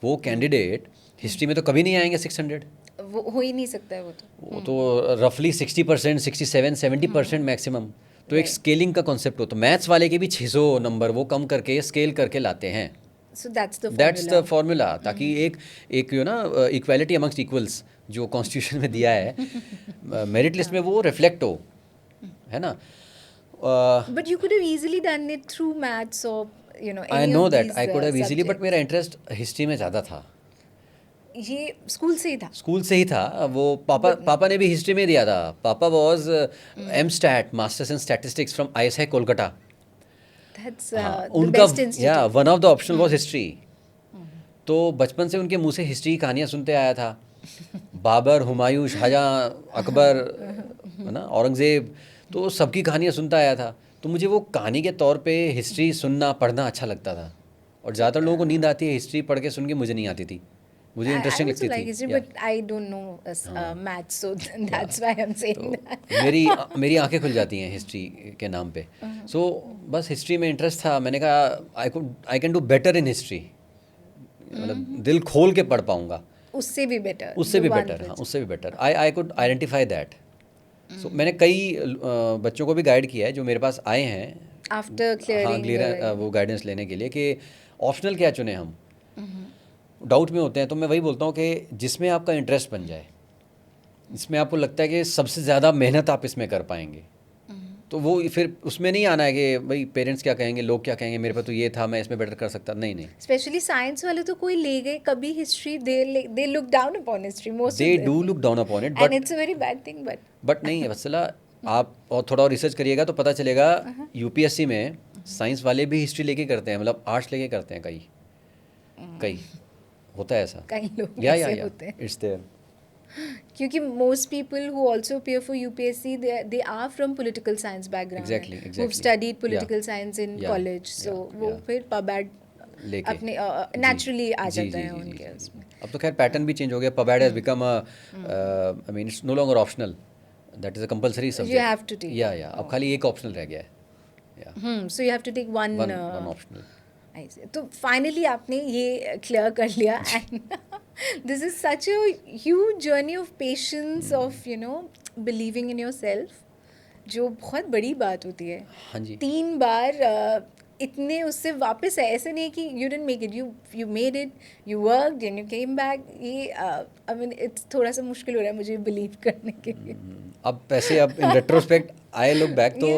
वो कैंडिडेट हिस्ट्री में तो कभी नहीं आएंगे 600, वो हो ही नहीं सकता है। वो तो रफली 60%, 67-70% मैक्सिमम। तो एक स्केलिंग का कॉन्सेप्ट हो, तो मैथ्स वाले के भी 600 नंबर वो कम करके स्केल करके लाते हैं। So that's the that's the formula. Formula, ताकि एक यू ना इक्वालिटी अमंगस्ट इक्वल्स जो कॉन्स्टिट्यूशन में दिया है मेरिट लिस्ट में वो रिफ्लेक्ट हो, है ना. But you could have easily done it through maths or I any know of that these I could have easily, but subjects. मेरा इंटरेस्ट हिस्ट्री में ज़्यादा था. ये स्कूल से ही था. स्कूल से ही था वो. पापा ने भी हिस्ट्री में दिया था. पापा was M stat masters in statistics from ISI Kolkata. That's हाँ, the उनका best institute. Yeah one of the option was history. तो बचपन से उनके मुंह से हिस्ट्री की कहानियाँ सुनते आया था. बाबर, हुमायूं, शाहजहाँ, अकबर, है ना, औरंगज़ेब, तो सबकी कहानियाँ सुनता आया था. तो मुझे वो कहानी के तौर पे हिस्ट्री सुनना पढ़ना अच्छा लगता था. और ज़्यादातर लोगों को नींद आती है हिस्ट्री पढ़ के, सुन के. मुझे नहीं आती थी. मुझे I इंटरेस्टिंग also लगती like थी. history, Yeah. but I don't know maths, so that's why I'm saying that. तो मेरी आंखें खुल जाती हैं हिस्ट्री के नाम पे. सो बस हिस्ट्री में इंटरेस्ट था. मैंने कहा I can do better in history. मतलब दिल खोल के पढ़ पाऊंगा. उससे भी बेटर. उससे भी बेटर, हाँ, उससे भी better. I could identify that. So मैंने कई बच्चों को भी गाइड किया है जो मेरे पास आए हैं. After हाँ, clearing क्लियर वो गाइडेंस लेने के लिए कि ऑप्शनल क्या चुने हम. डाउट में होते हैं. तो मैं वही बोलता हूँ कि जिसमें आपका इंटरेस्ट बन जाए, जिसमें आपको लगता है कि सबसे ज़्यादा मेहनत आप इसमें कर पाएंगे, तो वो फिर उसमें नहीं आना है कि भाई पेरेंट्स क्या कहेंगे, लोग क्या कहेंगे, मेरे पास तो ये था, मैं इसमें बेटर कर सकता. नहीं नहीं, स्पेशली साइंस वाले तो कोई ले गए कभी history. They look down upon history most they do look down upon it. And it's a very bad thing. But नहीं है वत्सला, आप और थोड़ा और रिसर्च करिएगा तो पता चलेगा UPSC में साइंस वाले भी हिस्ट्री लेके करते हैं, मतलब आर्ट्स लेके करते हैं. कई होता है ऐसा. कई लोग या ऐसे होते हैं. It's there. क्योंकि most people who also appear for UPSC, they are from political science background. Exactly, Who've exactly. studied political Yeah. science in Yeah, college. So yeah, वो yeah. फिर पबैड लेके अपने जी, naturally आ जी, जाता जी, है जी, उनके जी, उसमें. जी. अब तो खैर पैटर्न भी चेंज हो गया. Pub ad has become I mean it's no longer optional, that is a compulsory subject. You have to take. या अब खाली एक ऑप्शनल रह गया है. या So you have to take one. One optional. I see. तो फाइनली आपने ये क्लियर कर लिया. And this is such a huge journey of patience, of believing in your self, जो बहुत बड़ी बात होती है. हाँ जी. 3 बार इतने उससे वापस है. ऐसे नहीं कि you didn't make it, you made it, you worked and you came back. ये आई मीन इट्स थोड़ा सा मुश्किल हो रहा है मुझे बिलीव करने के लिए. अब पैसे, अब इन रेट्रोस्पेक्ट आई लुक बैक तो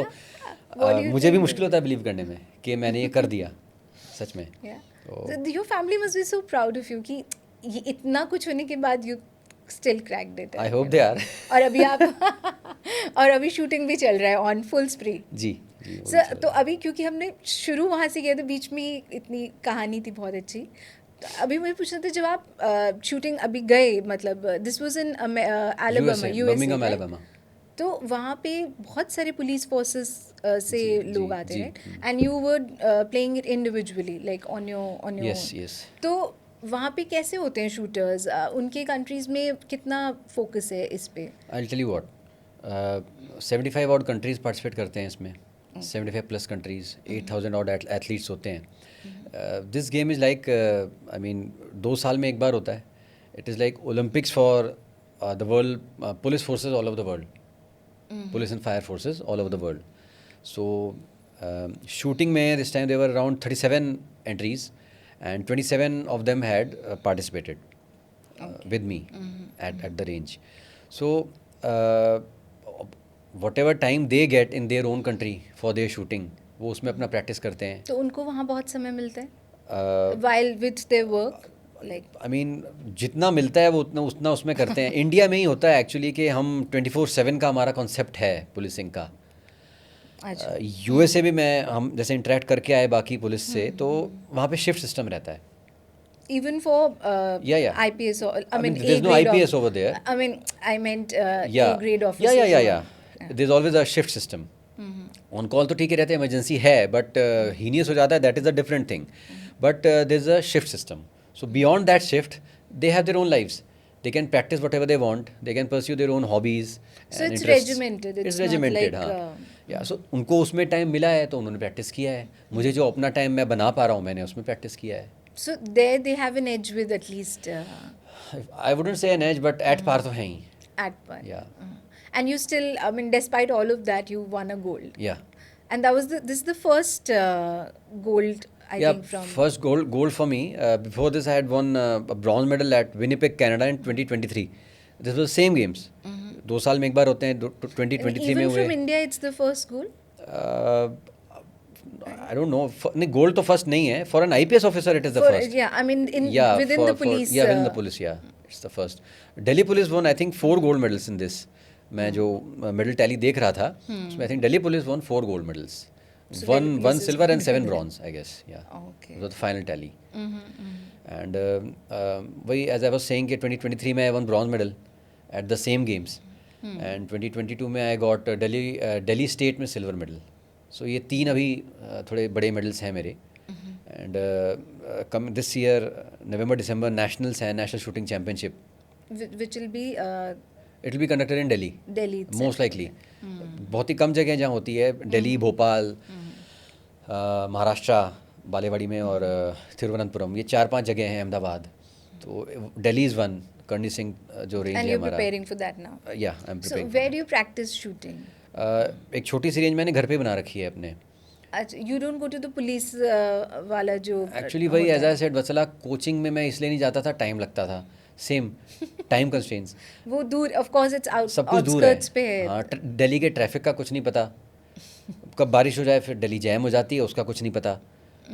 What do you मुझे भी think? मुश्किल होता है बिलीव करने में कि मैंने ये कर दिया सच में. Your family must be so proud of you कि ये इतना कुछ होने के बाद you still cracked it. I hope they are. और अभी आप और अभी शूटिंग भी चल रहा है ऑन फुल स्प्री. जी जी, वो भी सर चल तो रहा है. अभी क्योंकि हमने शुरू वहाँ से किया था, बीच में ही इतनी कहानी थी बहुत अच्छी. तो अभी मुझे पूछना था, जब आप शूटिंग अभी गए, मतलब this was in Alabama, USA, USA, Birmingham, Alabama. तो वहाँ पे बहुत सारे पुलिस फोर्सेस से जी, लोग जी, आते जी, हैं. And you were playing it individually like on your yes yes. तो वहाँ पे कैसे होते हैं शूटर्स? उनके कंट्रीज में कितना फोकस है इस पे? I tell you what, 75 odd countries participate करते हैं इसमें. 75 प्लस कंट्रीज, 8,000 ऑड एथलीट्स होते हैं. This game is like, I mean 2 साल में एक बार होता है. It is like Olympics for the world police forces all over the world. Police and fire forces all over the world. So shooting में this time there were around 37 entries and 27 of them had participated with me at the range. So whatever time they get in their own country for their shooting, वो उसमें अपना practice करते हैं. तो उनको वहाँ बहुत समय मिलता है while with their work, like I mean जितना मिलता है वो उतना उसमें करते हैं. इंडिया में ही होता है एक्चुअली कि हम 24/7 का हमारा कॉन्सेप्ट है पुलिसिंग का. अच्छा. USA भी हम जैसे इंटरेक्ट करके आए बाकी पुलिस से, तो वहाँ पे शिफ्ट सिस्टम रहता है. even for Yeah. IPS or I mean there's no A grade IPS over there. I mean I meant Yeah. A grade officers. Yeah. There's always a shift system. On call तो ठीक ही रहते हैं, emergency है, but heinous हो जाता है, that is a different thing. But there is a shift system. So beyond that shift they have their own lives. They can practice whatever they want. They can pursue their own hobbies. So and it's interests. regimented. It's It's not regimented, like, हाँ. Yeah, so उनको उसमें time मिला है तो उन्होंने practice किया है. मुझे जो अपना टाइम मैं बना पा रहा हूँ, मैंने उसमें प्रैक्टिस किया है. So there they have an edge with at least I wouldn't say an edge, but at par तो हैं ही. at par. Yeah. And you still, I mean, despite all of that, you won a gold. Yeah. And that was this is the first gold I Yeah, think from first gold for me. Before this, I had won a bronze medal at Winnipeg, Canada in 2023. This was same games. 2 साल में एक बार होते हैं. and 2023 में even हुए. from India it's the first goal. Uh, I don't know. नहीं, gold तो first नहीं है. For an IPS officer, it is the For first. yeah, I mean in Yeah, within the police. yeah, within the police, yeah, it's the first. Delhi Police won, I think, 4 gold medals in this. मैं जो medal tally देख रहा था, उसमें I think Delhi Police won 4 gold medals. So Delhi One Police is silver and one 7 medal. bronze, I guess. Yeah. Okay. It was the final tally. And वही as I was saying कि 2023 में I won bronze medal at the same games. And 2022 में I got Delhi State में silver medal. So ये 3 अभी थोड़े बड़े medals हैं मेरे. And come this year November December nationals हैं, National Shooting Championship. Which will be It will be conducted in Delhi. Delhi itself. Most likely. बहुत ही कम जगह जहाँ होती है. दिल्ली, भोपाल, महाराष्ट्र, बालेवाड़ी में और तिरुवनंतपुरम, ये 4-5 जगह हैं, अहमदाबाद. तो दिल्ली इज़ वन. करनी सिंह जो रेंज And है you're हमारा. preparing for that now. Yeah, I'm So preparing. where do you practice shooting? एक छोटी सी रेंज मैंने घर पे बना रखी है अपने. अच्छा, you don't go to the police वाला जो एक्चुअली वही as I said Vatsala, coaching में मैं इसलिए नहीं जाता था, टाइम लगता था. Same time constraints. वो दूर, of course it's out सब कुछ दूर है. outskirts पे है. हाँ, दिल्ली के ट्रैफिक का कुछ नहीं पता. कब बारिश हो जाए फिर दिल्ली जैम हो जाती है, उसका कुछ नहीं पता.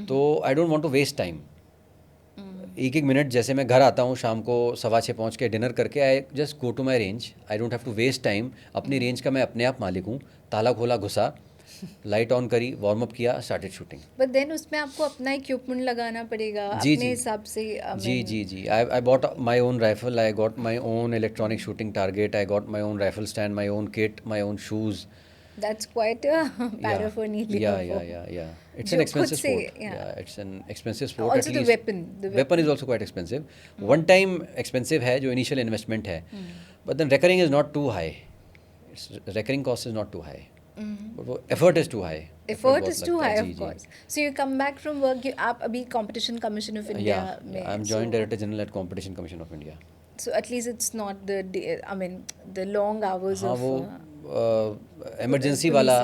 तो I don't want to waste time. एक एक मिनट, जैसे मैं घर आता हूँ शाम को 6:15 पहुँच के डिनर करके, I just go to my range. I don't have to waste time. अपनी रेंज का मैं अपने आप मालिक हूँ. ताला खोला, घुसा, लाइट ऑन करी, वार्म अप किया, स्टार्टेड शूटिंग. But then उसमें आपको अपना इक्विपमेंट लगाना पड़ेगा जी, अपने जी. हिसाब से. जी. I bought my own rifle, I got my own electronic shooting target, I got my own rifle stand, my own kit, my own shoes. That's quite a paraphernalia. Yeah. It's जो an खुद expensive से, sport. yeah. Yeah, it's an expensive sport. Also at the least. weapon, the Weapon is also quite expensive. One time expensive है, जो initial investment है. But then recurring is not too high. Recurring cost is not too high. But वो effort is too high. Effort बहुत is too लगता है, high, ji, of ji. course. So you come back from work, आप अभी Competition Commission of India में. I'm joint director general at Competition Commission of India. So at least it's not I mean the long hours हाँ, of. वो emergency वाला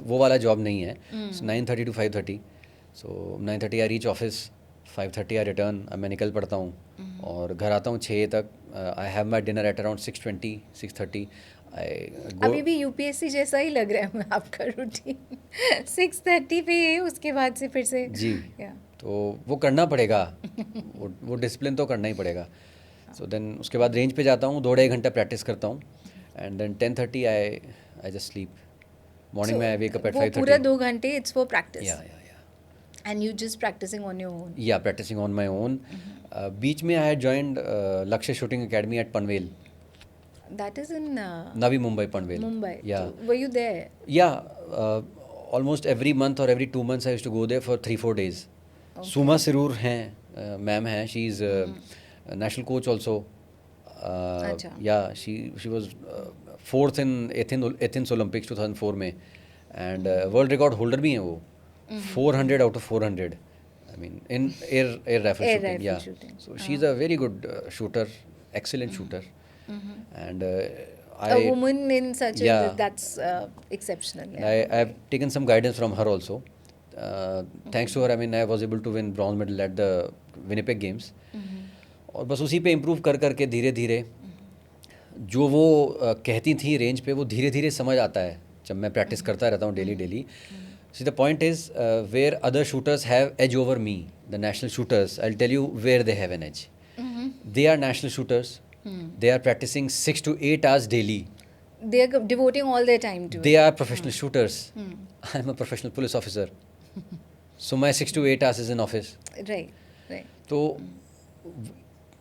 वो वाला job नहीं है. 9:30 to 5:30. So 9:30 I reach office, 5:30 I return. अब मैं निकल पड़ता हूँ और घर आता हूँ 6 तक. I have my dinner at around 6:20, 6:30. I go. अभी भी यूपीएससी जैसा ही लग रहा है आपका रूटीन. 6:30 पे उसके बाद से फिर से. जी. Yeah. तो वो करना पड़ेगा. वो डिसिप्लिन तो करना ही पड़ेगा. सो देन उसके बाद रेंज पे जाता हूँ, 2-2.5 घंटा प्रैक्टिस करता हूँ. And then 10:30 I just sleep. Morning में आई वेक अप एट 5:30. पूरा 2 घंटे it's for practice. Yeah And you just practicing on your own. Yeah practicing on my own. बीच में I had joined Lakshya shooting academy at Panvel. That is in Navi Mumbai, Panvel. Mumbai. Yeah So, were you there? Yeah almost every month और every 2 months I used to go there for 3-4 days. Suma Shirur हैं, ma'am हैं. She is national coach also. अच्छा. Yeah, she was 4th in Athens Olympics 2004 में. And world record holder भी हैं वो. 400 out of 400. I mean in air rifle Air shooting. rifle Yeah. shooting. So she's a very good shooter, excellent shooter. And A woman in such Yeah. that's exceptional. Yeah. I have taken some guidance from her also. Thanks to her, I mean, I was able to win bronze medal at the Winnipeg Games. और बस उसी पे improve कर करके धीरे धीरे जो वो कहती थी रेंज पे, वो धीरे धीरे समझ आता है जब मैं प्रैक्टिस करता रहता हूँ daily. See the point is where other shooters have edge over me, the national shooters, I will tell you where they have an edge. They are national shooters. They are practicing 6 to 8 hours daily. They are devoting all their time to They it. are professional shooters. I'm a professional police officer. So my 6 to 8 hours is in office. Right. तो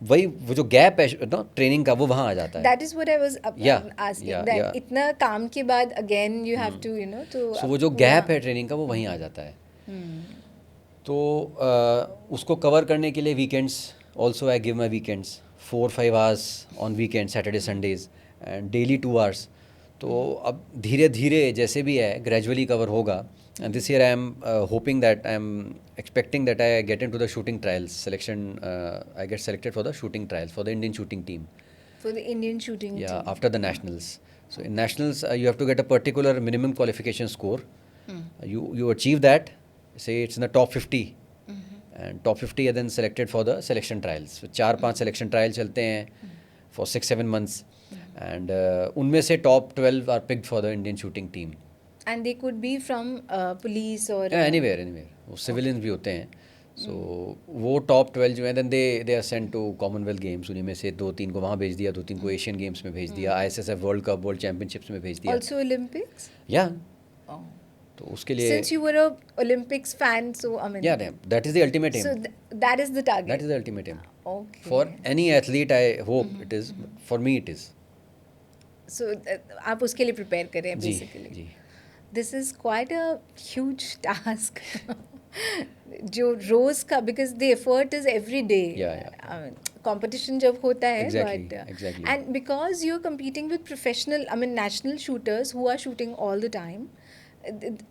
वही वो जो gap है ना training का, वो वहाँ आ जाता है. That is what I was asking. yeah, that yeah. इतना काम के बाद again you have to to. So वो जो गैप है ट्रेनिंग का, वो वहीं आ जाता है. तो उसको कवर करने के लिए weekends also I give my weekends 4-5 hours on weekends, Saturday, Sundays, and daily 2 hours. तो अब धीरे धीरे जैसे भी है ग्रेजुअली कवर होगा. And this year I am hoping that I am expecting that I get into the shooting trials selection. I get selected for the shooting trials for the Indian shooting team. For the Indian shooting Yeah, team. after the nationals. So in nationals you have to get a particular minimum qualification score. You achieve that. Say it's in the top 50 and top 50 are then selected for the selection trials. So 4-5 selection trial चलते हैं for 6-7 months, and उनमें से top 12 are picked for the Indian shooting team. And they could be from police or Yeah, anywhere. वो civilians भी होते हैं. So वो top 12 जो हैं then they are sent to Commonwealth Games. उन्हीं में से 2-3 को वहाँ भेज दिया, 2-3 को Asian Games में भेज दिया, ISSF World Cup, World Championships में भेज दिया. also Olympics? Yeah. Oh. तो उसके लिए Since you were a Olympics fan, so I mean, yeah, that is the ultimate aim. so that is the target. That is the ultimate aim. Okay. For any athlete, I hope it is. For me, it is. So आप उसके लिए prepare कर रहे हैं जी basically. Ji. This is quite a huge task. जो रोज का because the effort is every day. Yeah. Competition जब होता है, Exactly, but exactly. and because you're competing with professional, I mean national shooters who are shooting all the time.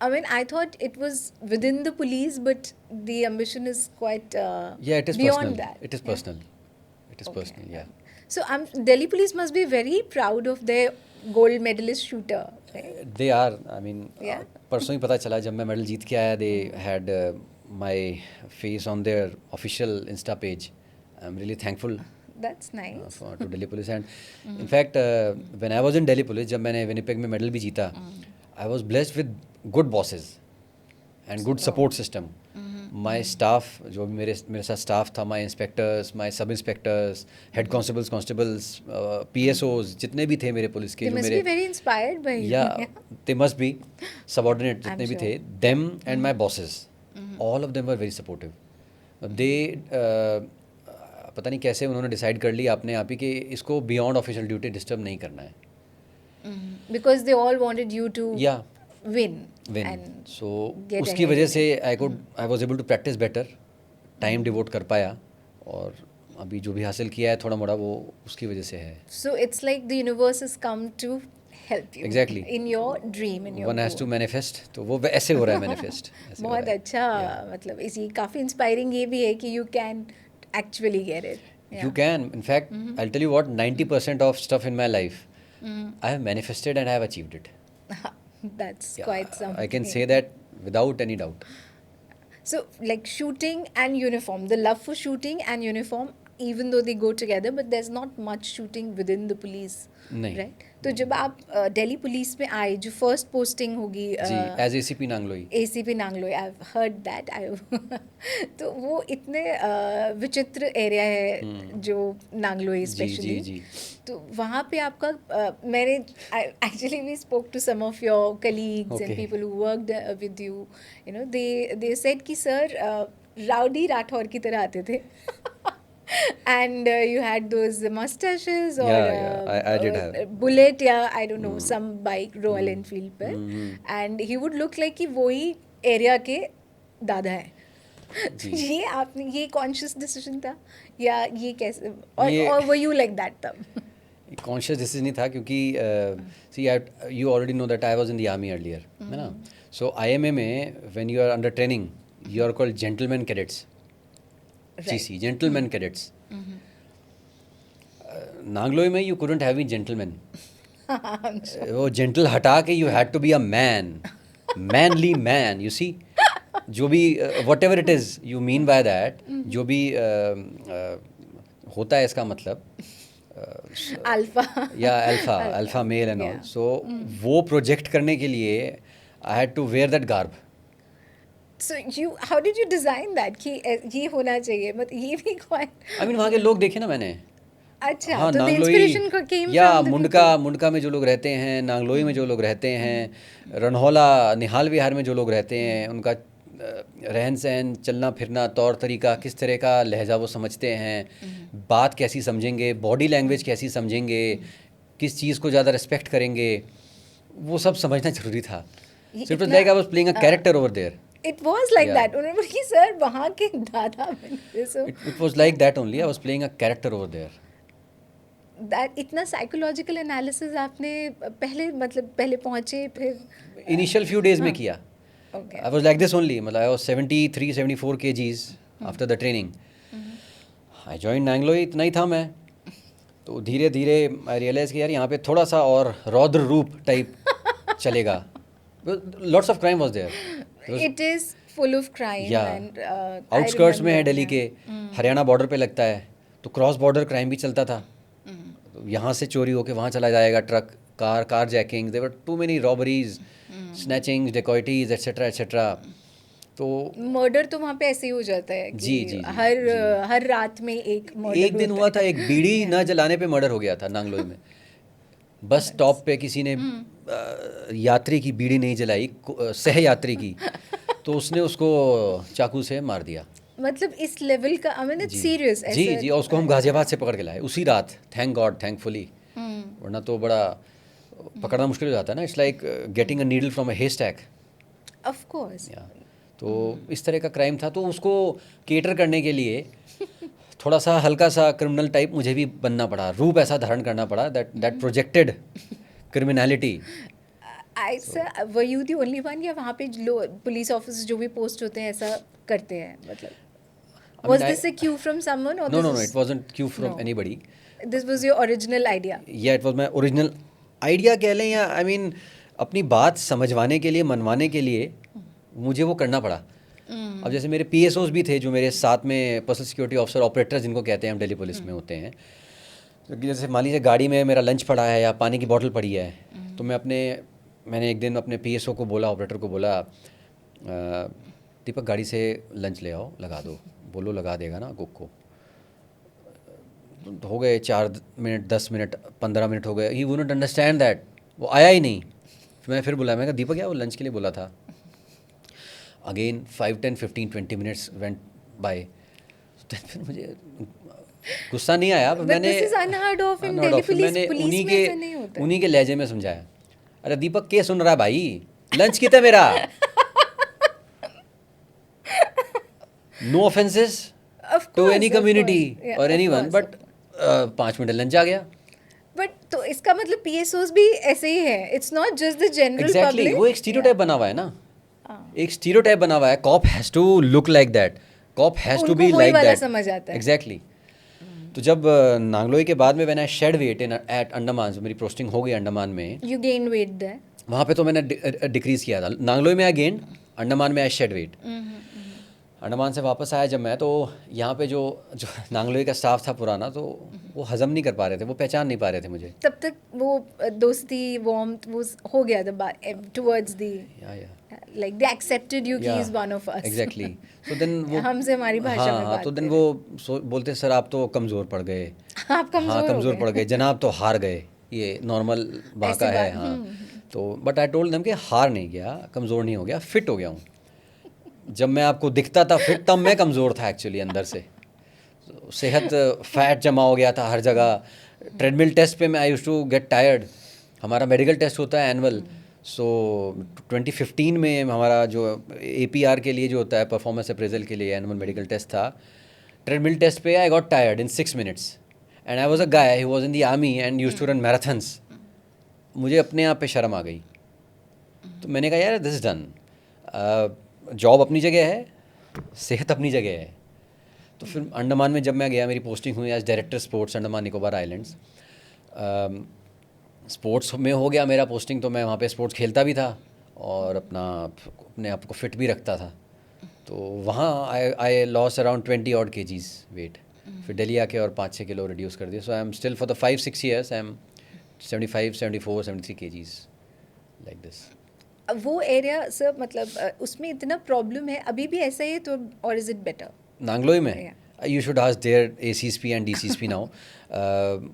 I mean, I thought it was within the police, but the ambition is quite Yeah, it is beyond personal. that. It is personal. It is Okay. personal. Yeah. So Delhi police must be very proud of their gold medalist shooter, right? They are. I mean, Yeah. परसों ही पता चला जब मैं medal जीत के आया. They had my face on their official Insta page. I'm really thankful That's nice. to Delhi Police. And in fact, when I was in Delhi Police, जब मैंने Winnipeg में मेडल भी जीता, I was blessed with good bosses and good support system. My staff, जो भी मेरे साथ staff था, my inspectors, my sub inspectors, head constables, PSOs, जितने भी थे मेरे पुलिस के They जो must मेरे be very inspired by you. yeah, they must be subordinate जितने भी थे, them and my bosses, all of them were very supportive. They पता नहीं कैसे उन्होंने डिसाइड कर लिया अपने आप ही कि इसको बियॉन्ड ऑफिशियल ड्यूटी डिस्टर्ब नहीं करना है. Because they all wanted you to Yeah. win. Win. And So get उसकी ahead वजह in से I was able to practice better, time devote कर पाया, और अभी जो भी हासिल किया है थोड़ा मोड़ा वो उसकी वजह से है. So it's like the universe has come to help you. Exactly. In your dream, in your One has to goal. manifest, तो वो ऐसे हो रहा है manifest. ऐसे हो बहुत रहा है. अच्छा, मतलब इसी काफ़ी इंस्पायरिंग ये भी है कि you can actually get it. You can. In fact, I'll tell you what, 90% of stuff in my life, I have manifested and I have achieved it. That's Yeah, quite something. I can say that without any doubt. So, like shooting and uniform, the love for shooting and uniform, even though they go together, but there's not much shooting within the police, नहीं. right? तो जब आप Delhi police में आए, जो first posting होगी जी, as ACP Nangloi. ACP Nangloi, I have heard that. तो वो इतने विचित्र एरिया है जो नांगलोई स्पेशली. जी. तो वहाँ पे आपका मैंने actually we spoke to some of your colleagues and Okay. People who worked with you, you know, they said कि सर राउडी राठौर की तरह आते थे. And you had those mustaches or Yeah, I did have. bullet, yeah, I don't know, some bike Royal Enfield पे, and he would look like कि वही area के दादा है. जी. ये आपने ये कॉन्शियस डिसीजन था या ये कैसे, और ये- or were you like that तब? कॉन्शियस डिसीजन नहीं था क्योंकि see you already know that I was in the army earlier, है ना. सो IMA में when you are under training you are called gentleman cadets. GC, gentleman cadets. Nangloi में you couldn't have be gentleman. वो gentle हटा के you had to be a man, manly man. You see, जो भी whatever it is you mean by that, जो भी होता है इसका मतलब alpha. Yeah alpha male and all. Yeah. So वो प्रोजेक्ट करने के लिए I had to wear that garb. So how did you design that कि ये होना चाहिए, मतलब ये भी quite आई मीन वहाँ के लोग देखे ना मैंने. अच्छा. हाँ, तो the नांगलोई inspiration came या from the मुंडका में जो लोग रहते हैं, नांगलोई में जो लोग रहते हैं, रनहौला निहाल विहार में जो लोग रहते हैं, उनका रहन सहन, चलना फिरना, तौर तरीका, किस तरह का लहजा वो समझते हैं, बात कैसी समझेंगे, बॉडी लैंग्वेज कैसी समझेंगे, किस चीज़ को ज़्यादा रिस्पेक्ट करेंगे, वो सब समझना ज़रूरी था. So it was like I was playing a character over there. It was like Yeah. that. उन्होंने बोला कि सर वहाँ के दादा बने. So It was like that only. I was playing a character over there. that इतना psychological analysis आपने पहले पहुँचे फिर Initial few days में किया. okay. I was like this only. मतलब I was 73-74 kgs after the training. I joined Nangloi, इतना ही था मैं. तो धीरे धीरे I realized कि यार यहाँ पे थोड़ा सा और रौद्र रूप टाइप चलेगा. Lots of crime was there. It is full of crime या and आउटस्कर्ट्स में है दिल्ली के, हरियाणा बॉर्डर पे लगता है, तो क्रॉस बॉर्डर क्राइम भी चलता था। तो यहाँ से चोरी होके वहाँ चला जाएगा truck, car jacking, there were too many robberies, snatching, dacoities etcetera etcetera. तो मर्डर तो वहाँ पे ऐसे ही हो जाता है कि जी, हर रात में एक मर्डर एक दिन हुआ था, एक बीड़ी न जलाने पे मर्डर हो गया था नांगलोई में। बस स्टॉप पे किसी ने यात्री की बीड़ी नहीं जलाई, सह यात्री की, तो उसने उसको चाकू से मार दिया। मतलब इस लेवल का, आई मीन इट्स सीरियस। जी, और उसको हम गाजियाबाद से पकड़ के लाए उसी रात, थैंक गॉड, थैंकफुली, वरना तो बड़ा पकड़ना मुश्किल हो जाता है ना। It's like getting a needle from a haystack. Of course. तो इस तरह का क्राइम था, तो उसको केटर करने के लिए थोड़ा सा हल्का सा क्रिमिनल टाइप मुझे भी बनना पड़ा, रूप ऐसा धारण करना पड़ा that projected criminality. Were you the only one, या वहाँ पे पुलिस ऑफिसर जो भी पोस्ट होते हैं ऐसा करते हैं? मतलब was this a cue from someone or No, it wasn't cue from anybody. This was your original idea? Yeah, it was my original idea कह लें, या I mean अपनी बात समझवाने के लिए, मनवाने के लिए मुझे वो करना पड़ा। अब जैसे मेरे PSOs भी थे जो मेरे साथ में पर्सनल सिक्योरिटी ऑफिसर, ऑपरेटर्स जिनको कहते हैं हम दिल्ली पुलिस में होते हैं। तो जैसे मान लीजिए गाड़ी में मेरा लंच पड़ा है या पानी की बॉटल पड़ी है, तो मैंने एक दिन अपने PSO को बोला, ऑपरेटर को बोला, दीपक गाड़ी से लंच ले आओ, लगा दो। बोलो लगा देगा ना कुक को। हो गए 4 मिनट, 10 मिनट, 15 मिनट हो गए, ही वुडंट अंडरस्टैंड दैट, वो आया ही नहीं। मैं फिर बुलाया, मैं कहा दीपक क्या वो लंच के लिए बोला था। Again 5, 10, 15, 20 minutes went by. फिर मुझे गुस्सा नहीं आया, पर मैंने उन्हीं के लहजे में समझाया, अरे दीपक क्या सुन रहा है भाई, लंच कितना मेरा। No offenses to any community और एनीवन, बट 5 मिनट लंच आ गया। बट तो इसका मतलब PSOs भी ऐसे ही है, it's not just the general public. वो एक स्टीरियोटाइप बना हुआ है ना, एक स्टीरियोटाइप बना हुआ है, cop has to look like that, cop has to be like that, समझ आता है। एग्जैक्टली। तो जब नांगलोई के बाद में मैंने शेड वेट इन एट अंडमान, मेरी पोस्टिंग हो गई अंडमान में, यू गेन वेट देयर, वहाँ पे तो मैंने डिक्रीज किया था। नांगलोई में आई गेन, अंडमान में आई शेड वेट। अंडमान से वापस आया जब मैं, तो यहाँ पे जो नांगलोई का स्टाफ था पुराना, तो वो हजम नहीं कर पा रहे थे, वो पहचान नहीं पा रहे थे मुझे। तब तक वो दोस्ती, वार्मथ वो हो गया था towards the, like they accepted you कि is one of us. Exactly. तो देन वो हमसे हमारी भाषा में बात, तो देन वो बोलते सर आप तो कमज़ोर पड़ गए, आप कमज़ोर पड़ गए जनाब, तो हार गए, ये नॉर्मल वाक़ा है। हाँ, तो बट आई टोल्ड देम कि हार नहीं गया, कमज़ोर नहीं हो गया, फिट हो गया हूँ। जब मैं आपको दिखता था फिट, तब मैं कमज़ोर था एक्चुअली अंदर से। सेहत, फैट जमा हो गया था हर जगह। ट्रेडमिल टेस्ट पे मैं I used to get tired. हमारा मेडिकल टेस्ट होता है एनुअल, सो 2015 में हमारा जो APR के लिए जो होता है, परफॉर्मेंस अप्रेजल के लिए एनुअल मेडिकल टेस्ट था, ट्रेडमिल टेस्ट पे I got tired in 6 minutes and I was a guy who was in the army and used to run marathons. मुझे अपने आप पे शर्म आ गई, तो मैंने कहा यार दिस इज डन, जॉब अपनी जगह है, सेहत अपनी जगह है। तो फिर अंडमान में जब मैं गया, मेरी पोस्टिंग हुई as director sports Andaman Nicobar islands. Sports में हो गया मेरा पोस्टिंग, तो मैं वहाँ पे स्पोर्ट्स खेलता भी था और अपने आप को फिट भी रखता था। तो वहाँ I lost around 20 odd kgs weight. फिर दिल्ली आके और 5-6 किलो रिड्यूस कर दिया। So I am still for the 5-6 years I am 75, 74, 73 kgs like this. वो एरिया सर, मतलब उसमें इतना प्रॉब्लम है अभी भी ऐसा ही है, तो और इज इट बेटर? नांगलोई में you should ask there ACSP and DCSP now.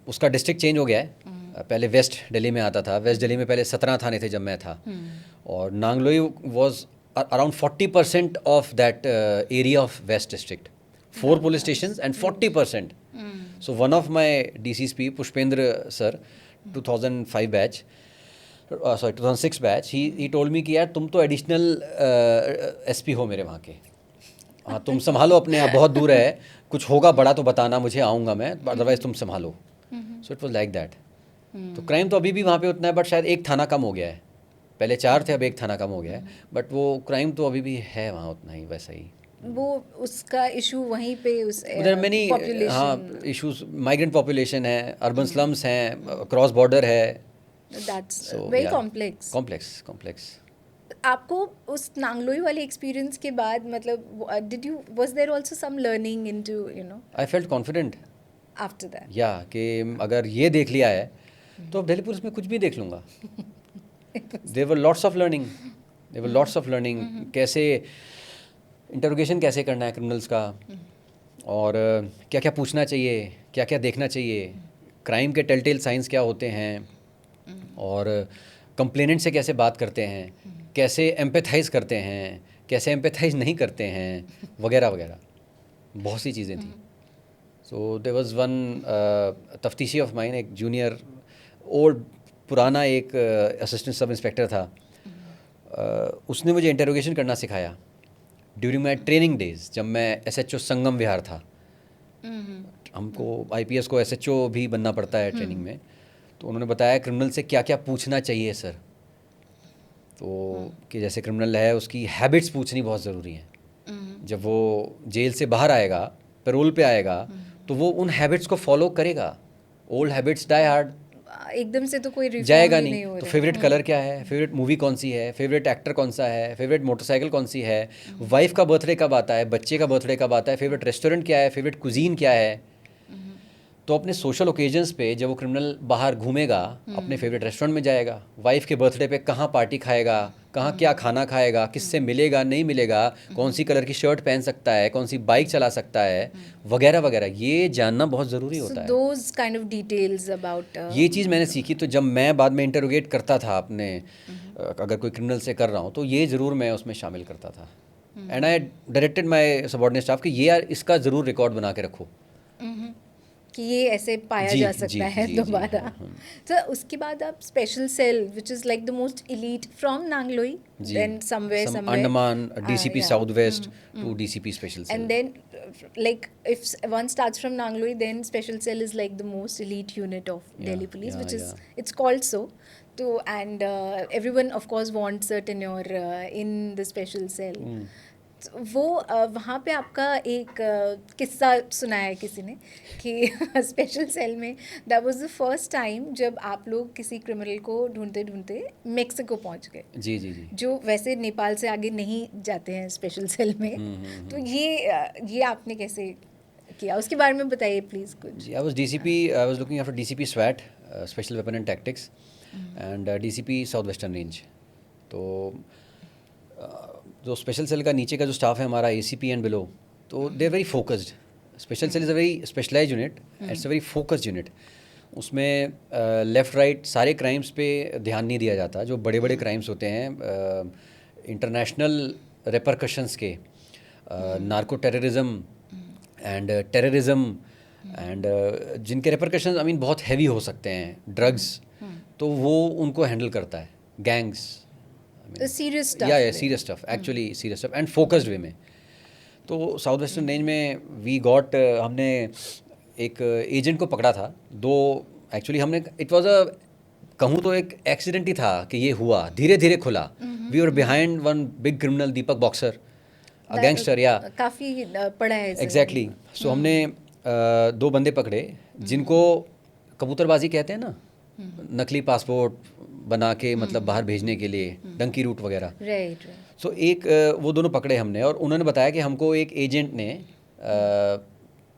उसका डिस्ट्रिक्ट चेंज हो गया है। पहले वेस्ट दिल्ली में आता था, वेस्ट दिल्ली में पहले 17 थाने थे जब मैं था, और Nangloi was around 40% of that area of waste district, 4 police station and 40%. So one of my DCSP, Pushpendra sir, 2005 batch, 2006 batch, he told me कि यार तुम तो एडिशनल SP हो मेरे वहाँ के, हाँ तुम संभालो अपने आप, बहुत दूर है, कुछ होगा बड़ा तो बताना मुझे, आऊँगा मैं, अदरवाइज तुम संभालो। So it was like that. तो क्राइम तो अभी भी वहाँ पे उतना है, बट शायद एक थाना कम हो गया है। पहले 4 थे, अब एक थाना कम हो गया है, बट वो क्राइम तो अभी भी है वहाँ उतना ही, वैसा ही। वो उसका इशू वहीं पे उस पॉपुलेशन, हाँ इशूज, माइग्रेंट पॉपुलेशन है, अर्बन स्लम्स हैं, क्रॉस बॉर्डर है, दैट्स वेरी कॉम्प्लेक्स। कॉम्प्लेक्स। आपको उस नांगलोई वाले एक्सपीरियंस के बाद मतलब was there also some learning into I felt confident after that? या कि अगर ये देख लिया है तो अब दिल्ली पुलिस में कुछ भी देख लूँगा. There were lots of learning, कैसे इंटरोगेशन कैसे करना है क्रिमिनल्स का, और क्या क्या पूछना चाहिए, क्या क्या देखना चाहिए, क्राइम के टेलटेल साइंस क्या होते हैं, और कंप्लेनेंट से कैसे बात करते हैं, कैसे एम्पैथाइज करते हैं, कैसे एम्पैथाइज नहीं करते हैं, वगैरह वगैरह बहुत सी चीज़ें थी. सो देयर वाज वन तफ्तीशी ऑफ माइन, एक जूनियर ओल्ड पुराना एक असिस्टेंट सब इंस्पेक्टर था. उसने मुझे इंटरोगेशन करना सिखाया ड्यूरिंग माई ट्रेनिंग डेज, जब मैं SHO संगम विहार था. हमको IPS को SHO भी बनना पड़ता है ट्रेनिंग में. तो उन्होंने बताया क्रिमिनल से क्या क्या पूछना चाहिए सर. तो कि जैसे क्रिमिनल है उसकी हैबिट्स पूछनी बहुत ज़रूरी हैं. जब वो जेल से बाहर आएगा, पैरोल पे आएगा, तो वो उन हैबिट्स को फॉलो करेगा. ओल्ड हैबिट्स डाई हार्ड, एकदम से तो कोई रिफॉर्म जाएगा भी नहीं. हो तो रहा है. फेवरेट कलर क्या है, फेवरेट मूवी कौन सी है, फेवरेट एक्टर कौन सा है, फेवरेट मोटरसाइकिल कौन सी है, वाइफ का बर्थडे कब आता है, बच्चे का बर्थडे कब आता है, फेवरेट रेस्टोरेंट क्या है, फेवरेट कुजीन क्या है. तो अपने सोशल ओकेजन्स पे जब वो क्रिमिनल बाहर घूमेगा, अपने फेवरेट रेस्टोरेंट में जाएगा, वाइफ के बर्थडे पे कहाँ पार्टी खाएगा, कहाँ क्या खाना खाएगा, किससे मिलेगा नहीं मिलेगा, कौन सी कलर की शर्ट पहन सकता है, कौन सी बाइक चला सकता है, वगैरह वगैरह, ये जानना बहुत ज़रूरी होता है. Those kind of details about ये चीज़ मैंने सीखी. तो जब मैं बाद में इंटरोगेट करता था अपने अगर कोई क्रिमिनल से कर रहा हूँ, तो ये ज़रूर मैं उसमें शामिल करता था. And I directed my subordinate staff कि ये यार इसका ज़रूर रिकॉर्ड बना के रखो कि ये ऐसे पाया जी, जा जी, सकता जी, है जी, दोबारा. हाँ. तो उसके बाद आप special cell which is like the most elite from Nangloi, जी. Then somewhere Some Andaman, DCP yeah. Southwest to DCP Special Cell. And then, like, if one starts from Nangloi, then Special Cell is like the most elite unit of Yeah, Delhi Police, yeah, which is yeah. it's called so. To and everyone, of course, wants a tenure in the Special Cell. तो वो वहाँ पे आपका एक किस्सा सुनाया है किसी ने कि स्पेशल सेल में that was the first time जब आप लोग किसी क्रिमिनल को ढूंढते ढूंढते मेक्सिको पहुँच गए, जी जी जी. जो वैसे नेपाल से आगे नहीं जाते हैं स्पेशल सेल में. तो ये आपने कैसे किया, उसके बारे में बताइए प्लीज़ कुछ. जी, I was looking after DCP SWAT, Special Weapon and Tactics, and DCP Southwestern Range. तो जो स्पेशल सेल का नीचे का जो स्टाफ है हमारा ACP एंड बिलो, तो they are very focused. Special cell is a very specialise unit, it's a very focused unit. उसमें लेफ़्ट राइट सारे क्राइम्स पे ध्यान नहीं दिया जाता. जो बड़े बड़े क्राइम्स होते हैं इंटरनेशनल रेपरकशंस के, narco terrorism and terrorism, and जिनके रेपरकशंस आई मीन बहुत हैवी हो सकते हैं, ड्रग्स, तो वो उनको हैंडल करता है. Gangs, serious stuff, yeah serious stuff, actually serious stuff and focused way में. तो साउथ वेस्टर्न रेंज में वी गॉट, हमने एक एजेंट को पकड़ा था. एक्चुअली हमने, इट वाज अ, कहूँ तो एक एक्सीडेंट ही था कि ये हुआ, धीरे धीरे खुला. We were behind one big criminal, Deepak boxer, a gangster. Yeah काफ़ी पड़ा है एग्जैक्टली. सो हमने 2 बंदे पकड़े जिनको कबूतरबाजी कहते हैं ना, नकली पासपोर्ट बना के मतलब बाहर भेजने के लिए, डंकी रूट वगैरह. राइट. सो एक वो दोनों पकड़े हमने, और उन्होंने बताया कि हमको एक एजेंट ने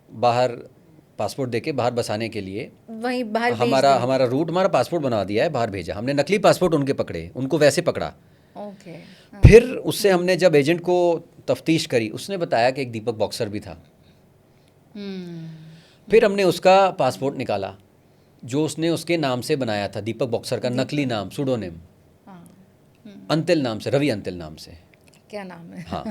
बाहर पासपोर्ट देके बाहर बसाने के लिए वहीं बाहर हमारा रूट, हमारा पासपोर्ट बना दिया है, बाहर भेजा. हमने नकली पासपोर्ट उनके पकड़े, उनको वैसे पकड़ा. ओके. फिर उससे हमने जब एजेंट को तफ्तीश करी, उसने बताया कि एक दीपक बॉक्सर भी था. फिर हमने उसका पासपोर्ट निकाला जो उसने उसके नाम से बनाया था, दीपक बॉक्सर का नकली नाम, सुडोनेम, अंतिल नाम से, रवि अंतिल नाम से. क्या नाम है? हाँ.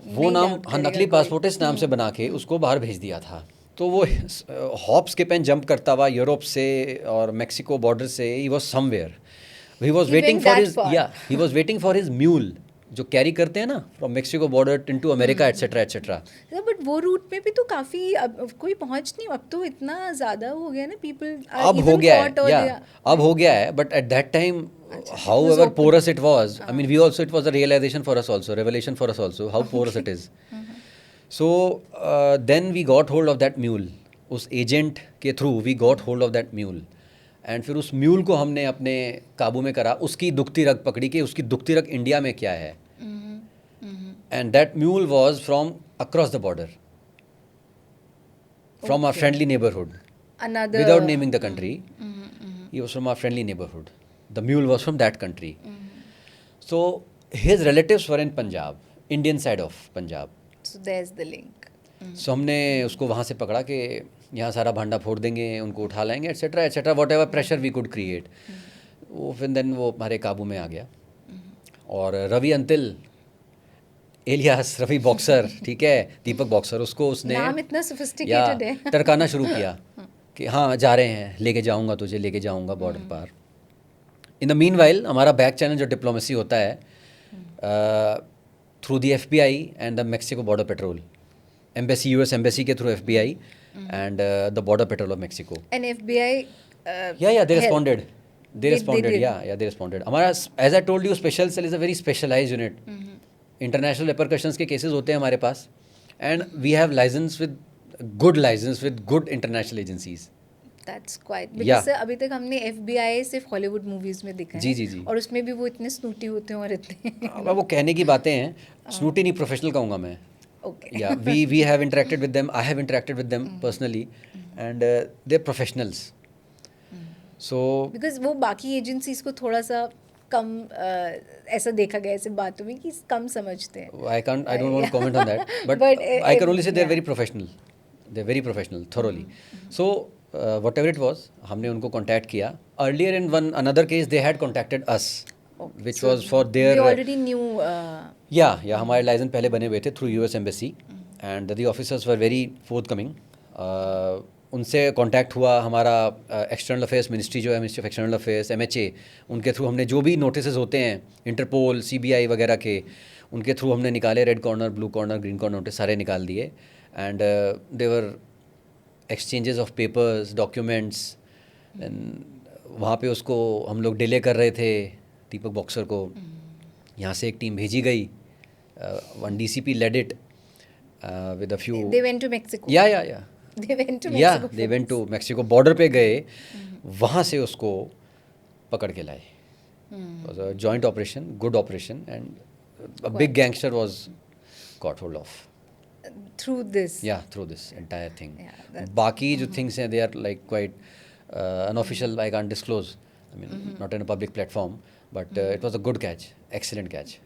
वो नाम, हाँ, नकली पासपोर्ट इस नाम से बना के उसको बाहर भेज दिया था. तो वो हॉप स्किप एंड जंप करता हुआ यूरोप से और मेक्सिको बॉर्डर से, he was somewhere, he was waiting for his mule, जो कैरी करते हैं ना from Mexico border into America etcetera etcetera. But वो रूट पे भी तो काफ़ी अब कोई पहुंच नहीं, अब तो इतना ज़्यादा हो गया ना, पीपल अब हो गया है, या अब हो गया है. But at that time, however porous it was, I mean, it was a revelation for us also, how porous it is. So then we got hold of that mule. उस एजेंट के through we got hold of that mule, and फिर उस mule को हमने अपने काबू में करा, उसकी दुखती रग पकड़ी कि उसकी दुखती रग इंडिया में क्या है, and that mule was from across the border, from our friendly neighbourhood, Another. without naming the country. He was from our friendly neighborhood. The mule was from that country. So his relatives were in Punjab, Indian side of Punjab. So there's the link. So हमने उसको वहाँ से पकड़ा कि यहाँ सारा भांडा फोड़ देंगे, उनको उठा लाएंगे, etcetera etcetera, whatever pressure we could create. वो फिर देन वो हमारे काबू में आ गया. और रवि अंतिल एलियास रवि बॉक्सर, ठीक है, दीपक बॉक्सर, उसको उसने नाम इतना sophisticated है. टरकाना शुरू किया कि हाँ जा रहे हैं, लेके जाऊंगा तुझे, लेके जाऊंगा बॉर्डर पार. इन द मीन वाइल हमारा बैक चैनल जो डिप्लोमेसी होता है through the FBI and the Mexico border patrol, embassy, US embassy के through FBI and the border patrol of Mexico. And FBI. Yeah, they helped. responded. They They responded. did. Yeah, they responded. हमारा, as I told you, special cell is a very specialized unit. International repercussions के cases होते हैं हमारे पास, and we have liaisons with good international agencies. That's quite. Yeah. Because अभी तक हमने FBI सिर्फ हॉलीवुड मूवीज में दिखा है. जी, जी, जी. और उसमें भी वो इतने स्नूटी होते हैं और इतने. अब वो कहने की बातें हैं, स्नूटी नहीं, प्रोफेशनल कहूँगा मैं. Okay. Yeah we have interacted with them, I have interacted with them personally, and they are professionals. So Because वो बाकी एजेंसीज को थोड़ा सा कम ऐसा देखा गया ऐसे बातों में कि कम समझते हैं. I don't want to comment on that, but, But, I can only say they're yeah. very professional. They're very professional, thoroughly. So whatever it was, हमने उनको contact किया. Earlier in another case, they had contacted us, which So was for their. They already knew. Yeah, हमारे licence पहले बने हुए थे through US embassy, and the officers were very forthcoming. उनसे contact हुआ हमारा एक्सटर्नल अफेयर्स मिनिस्ट्री जो है, ministry of external affairs, MHA, उनके थ्रू हमने जो भी नोटिसेस होते हैं इंटरपोल, CBI वगैरह के, उनके थ्रू हमने निकाले. Red corner, blue corner, green corner notice सारे निकाल दिए. And there were exchanges of papers, documents. वहाँ पे उसको हम लोग डिले कर रहे थे दीपक बॉक्सर को. यहाँ से एक टीम भेजी गई, one DCP led it with a few. They went to Mexico. या They went to yeah Mexico. They went to Mexico, border पे गए, वहाँ से उसको पकड़ के लाए. Was a joint operation, good operation, and a big gangster was got hold of. Through this. Yeah through this entire thing. Yeah, that's- बाकी जो थिंग्स हैं, they are like quite unofficial, I can't disclose, I mean not in a public platform, but it was a good catch, excellent catch.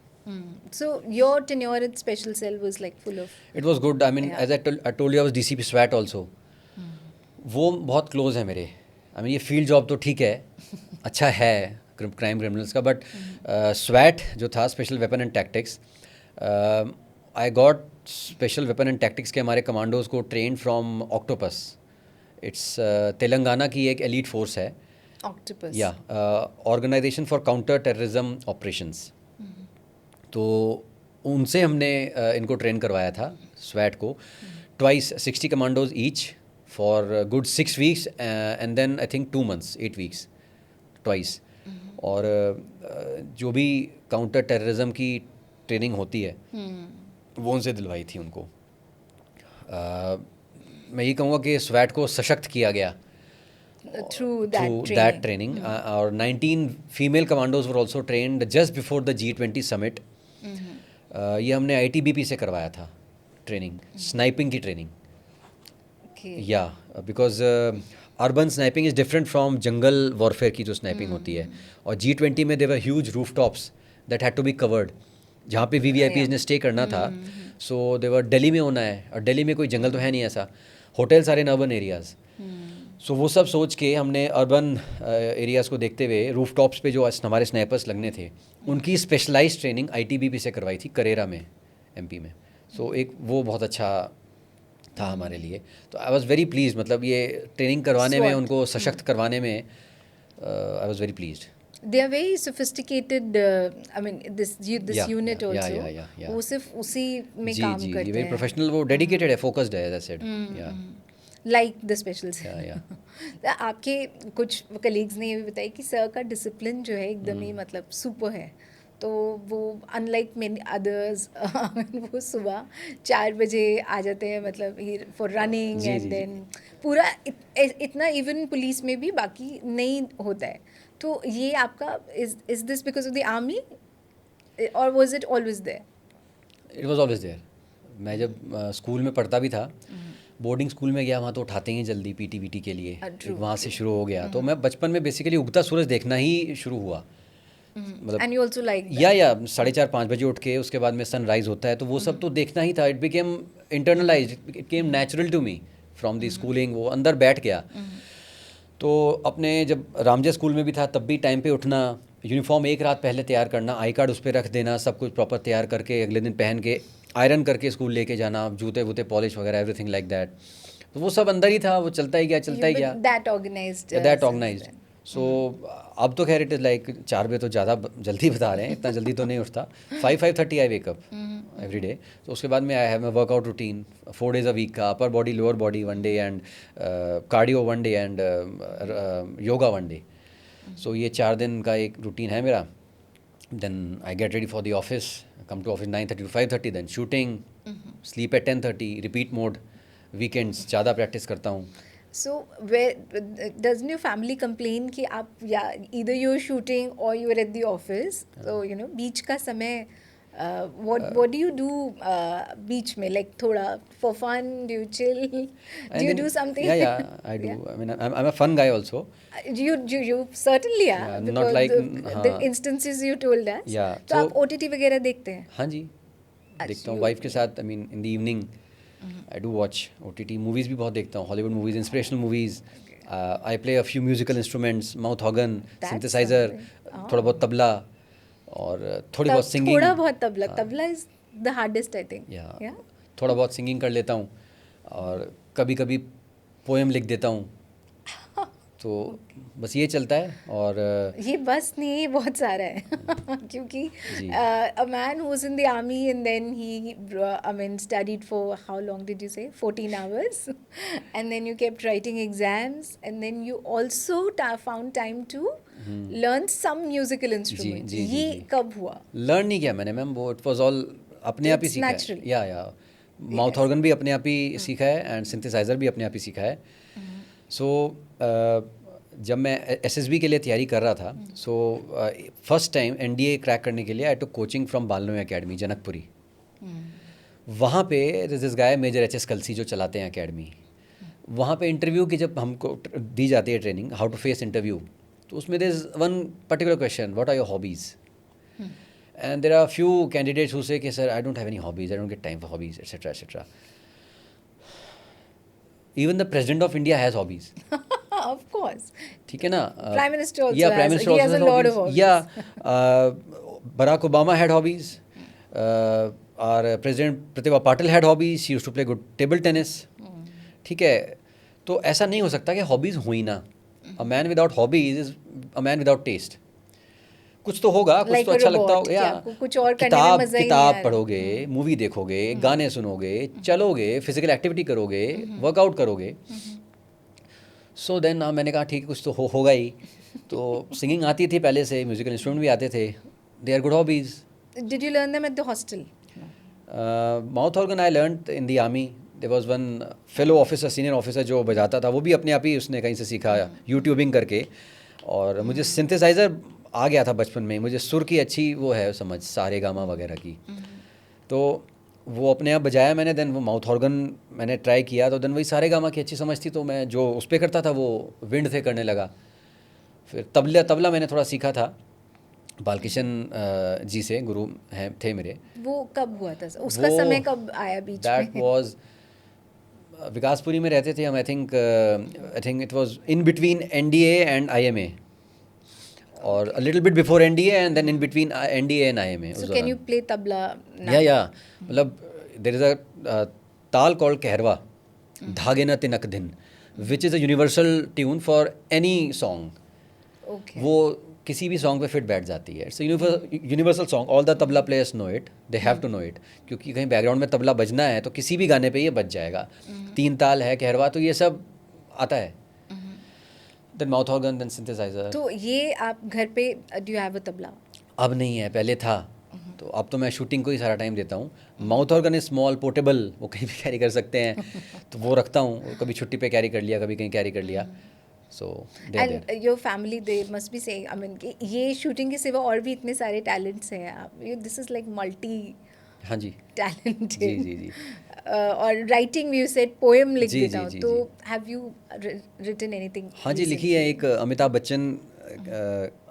So your tenure at Special Cell was like full of. It was good. I mean Yeah. As I told you, I was DCP SWAT also. वो बहुत close है मेरे. I mean ये field job तो ठीक है, अच्छा है क्राइम क्रिमिनल्स का, बट SWAT जो था, special weapon and tactics, I got special weapon and tactics के हमारे कमांडोज को train from Octopus. It's Telangana की एक एलीट फोर्स है. Octopus. Yeah organisation for counter terrorism operations. तो उनसे हमने इनको ट्रेन करवाया था, SWAT को, twice, 60 commandos each for good 6 weeks, and then I think 2 months, 8 weeks, twice. और जो भी काउंटर टेररिज्म की ट्रेनिंग होती है वो उनसे दिलवाई थी उनको. मैं ये कहूँगा कि SWAT को सशक्त किया गया Through that through training. that training. Our 19 female commandos were also trained just before the G20 summit. ये हमने ITBP से करवाया था ट्रेनिंग, स्नाइपिंग की training. Okay. Yeah because urban sniping is different from jungle warfare की जो sniping होती है. और G20 में there were huge rooftops that had to be covered, जहाँ पे VVIPs ने स्टे करना था. सो देवर दिल्ली में होना है, और दिल्ली में कोई जंगल तो है नहीं ऐसा, होटल सारे इन अर्बन एरियाज़. सो वो सब सोच के हमने अर्बन एरियाज़ को देखते हुए रूफ टॉप्स पे जो हमारे स्नाइपर्स लगने थे, उनकी स्पेशलाइज्ड ट्रेनिंग ITBP से करवाई थी करेरा में, MP में. सो एक वो बहुत अच्छा था हमारे लिए. तो आई वॉज़ वेरी प्लीज, मतलब ये ट्रेनिंग करवाने में, SWAT. उनको सशक्त करवाने में I was very pleased. They are very sophisticated. I mean, this Yeah, unit yeah, also. yeah. वो सिर्फ उसी में जी काम जी, करते वेरी हैं. प्रोफेशनल, वो डेडिकेटेड है, फोकस्ड है, एज आई सेड. या Like the Special Cell. या आपके कुछ कलीग्स ने ये भी बताया कि सर का डिसिप्लिन जो है एकदम ही मतलब सुपर है. तो वो अनलाइक मेनी अदर्स वो सुबह 4 बजे आ जाते हैं, मतलब फॉर रनिंग जी, एंड जी, जी। देन पूरा इतना इवन पुलिस में भी बाकी नहीं होता है। तो ये आपका is this because of the army और was it always there? It was always there. मैं जब स्कूल में पढ़ता भी था, बोर्डिंग स्कूल में गया, वहाँ तो उठाते ही जल्दी पीटी वीटी के लिए, ट्रू एक वहाँ से ट्रू। शुरू हो गया। तो मैं बचपन में बेसिकली उगता सूरज देखना ही शुरू हुआ, मतलब एंड यू आल्सो लाइक या दैट? 4:30-5 बजे उठ के उसके बाद में सनराइज होता है, तो वो सब तो देखना ही था। It became internalise, it came natural to me from the schooling, वो अंदर बैठ गया। तो अपने जब रामजे स्कूल में भी था तब भी टाइम पे उठना, यूनिफॉर्म एक रात पहले तैयार करना, आई कार्ड उस पर रख देना, सब कुछ प्रॉपर तैयार करके अगले दिन पहन के आयरन करके स्कूल लेके जाना, जूते वूते पॉलिश वगैरह एवरीथिंग लाइक दैट। तो वो सब अंदर ही था, वो चलता ही गया, चलता You've ही गया, been that organized that since organised. then. So अब तो खैर इट इज़ लाइक 4 बजे तो ज़्यादा जल्दी बता रहे हैं, इतना जल्दी तो नहीं उठता। 5-5:30 आई वेकअप एवरी डे। तो उसके बाद में I have my workout routine 4 days a week का, upper body lower body 1 day and cardio 1 day and yoga 1 day। So ये 4 दिन का एक रूटीन है मेरा। Then I get ready for the office, come to office 9:30 to 5:30, then shooting, sleep at 10:30, repeat mode. Weekends ज़्यादा practice करता हूँ। So where doesn't your family complain कि आप या either you're shooting or you're at the office? So you know बीच का समय what do you do बीच में, like थोड़ा for fun, do you chill, And do you then, do something? yeah, I do. Yeah. I mean, I'm a fun guy also. You certainly are, Yeah, not because like, the हाँ, instances you told us. yeah. तो So, आप OTT वगैरह देखते हैं? हाँ जी, देखता अच्छा, हूँ you वाइफ के साथ। I mean in the evening I do watch OTT movies भी बहुत देखता हूँ, Hollywood movies, inspirational movies. I play a few musical instruments, mouth organ, That's synthesiser, something. थोड़ा बहुत तबला और थोड़ी बहुत सिंगिंग। थोड़ा बहुत tabla is the hardest I think. या या थोड़ा बहुत सिंगिंग कर लेता हूँ, और कभी कभी पोएम लिख देता हूँ। तो बस ये चलता है। और ये बस नहीं, ये बहुत सारा है क्योंकि जी। A man who was in the army and then he I mean studied for how long did you say 14 hours and then you kept writing exams and then you also found time to learn some musical ji instruments. जी जी ये जी कब हुआ? Learn नहीं किया मैंने ma'am, वो it was all अपने आप ही It's सीखा natural. है। या माउथ Yes. ऑर्गन भी अपने आप ही सीखा है, एंड सिंथेसाइज़र भी अपने आप ही सीखा है। सो जब मैं SSB के लिए तैयारी कर रहा था, so first time NDA crack करने के लिए आई टुक कोचिंग फ्रॉम बालनोई एकेडमी, जनकपुरी। वहाँ पे दिस गाय मेजर HS कलसी जो चलाते हैं एकेडमी, वहाँ पे इंटरव्यू की जब हमको दी जाती है training, how to face interview, तो उसमें there is one particular question, what are your hobbies? And there are few candidates who say, sir, I don't have any hobbies, I don't get time for hobbies, etc., etc. Even the president of India has hobbies. Of course. ठीक है ना? Prime Minister also yeah, has. Prime Minister He also has a lot of hobbies. Yeah, Barack Obama had hobbies. Our President Pratibha Patil had hobbies. She used to play good table tennis. ठीक है, तो ऐसा नहीं हो सकता कि hobbies हो ही ना। A man without hobbies is a man without taste. कुछ तो होगा, कुछ Like तो a अच्छा लगता robot, होगा। कि या आपको कुछ और करने में मज़ा ही नहीं आ रहा। पढ़ोगे, मूवी देखोगे, गाने सुनोगे, चलोगे, फिजिकल एक्टिविटी करोगे, वर्कआउट करोगे। सो देन मैंने कहा ठीक है, कुछ तो होगा ही। तो सिंगिंग आती थी पहले से, म्यूजिकल इंस्ट्रूमेंट भी आते थे, they are good hobbies. Did you learn them at the hostel? Mouth organ I learn in the army. There was one fellow officer, senior officer जो बजाता था, वो भी अपने आप ही उसने कहीं से सीखा, यूट्यूबिंग करके। और मुझे सिंथेसाइज़र आ गया था बचपन में, मुझे सुर की अच्छी वो है समझ, सारे गामा वगैरह की। तो वो अपने आप बजाया मैंने। देन वो माउथ ऑर्गन मैंने ट्राई किया, तो देन वही सारे गामा की अच्छी समझ थी, तो मैं जो उस पर करता था वो विंड से करने लगा। फिर तबला मैंने थोड़ा सीखा था बालकिशन जी से, गुरु हैं थे मेरे। वो कब हुआ था? उसका वो समय कब आया बीच दैट में? वाज विकासपुरी में रहते थे हम। आई think it was in between NDA and IMA, और a little bit before NDA and then in between NDA and IMA. So can you play tabla now? Yeah. मतलब there is a ताल called Kaharwa, धागे न तिनक दिन, which is a universal tune for any song. Okay. वो किसी भी song पे fit बैठ जाती है। It's universal song, all the tabla players know it, they have to know it, क्योंकि कहीं बैकग्राउंड में तबला बजना है तो किसी भी गाने पे ये बज जाएगा। 3 ताल है, कहरवा, तो ये सब आता है। Then mouth organ, then synthesiser. तो ये आप घर पे, do you have a tabla? अब नहीं है, पहले था। तो अब तो मैं शूटिंग को ही सारा टाइम देता हूँ। Mouth organ is small, portable, वो कहीं भी कैरी कर सकते हैं, तो वो रखता हूँ। कभी छुट्टी पे कैरी कर लिया, कभी कहीं कैरी कर लिया। So they are and your family they must be saying, I mean कि ये शूटिंग के सिवा और भी इतने सारे टैलेंट्स हैं, आप दिस इज लाइक मल्टी हाँ जी, टैलेंटेड। जी जी जी और राइटिंग यू सेड पोएम लिख जी देता जी हूँ, जी तो जी हैव यू रिटन एनीथिंग? हाँ जी, लिखी है। एक Amitabh Bachchan,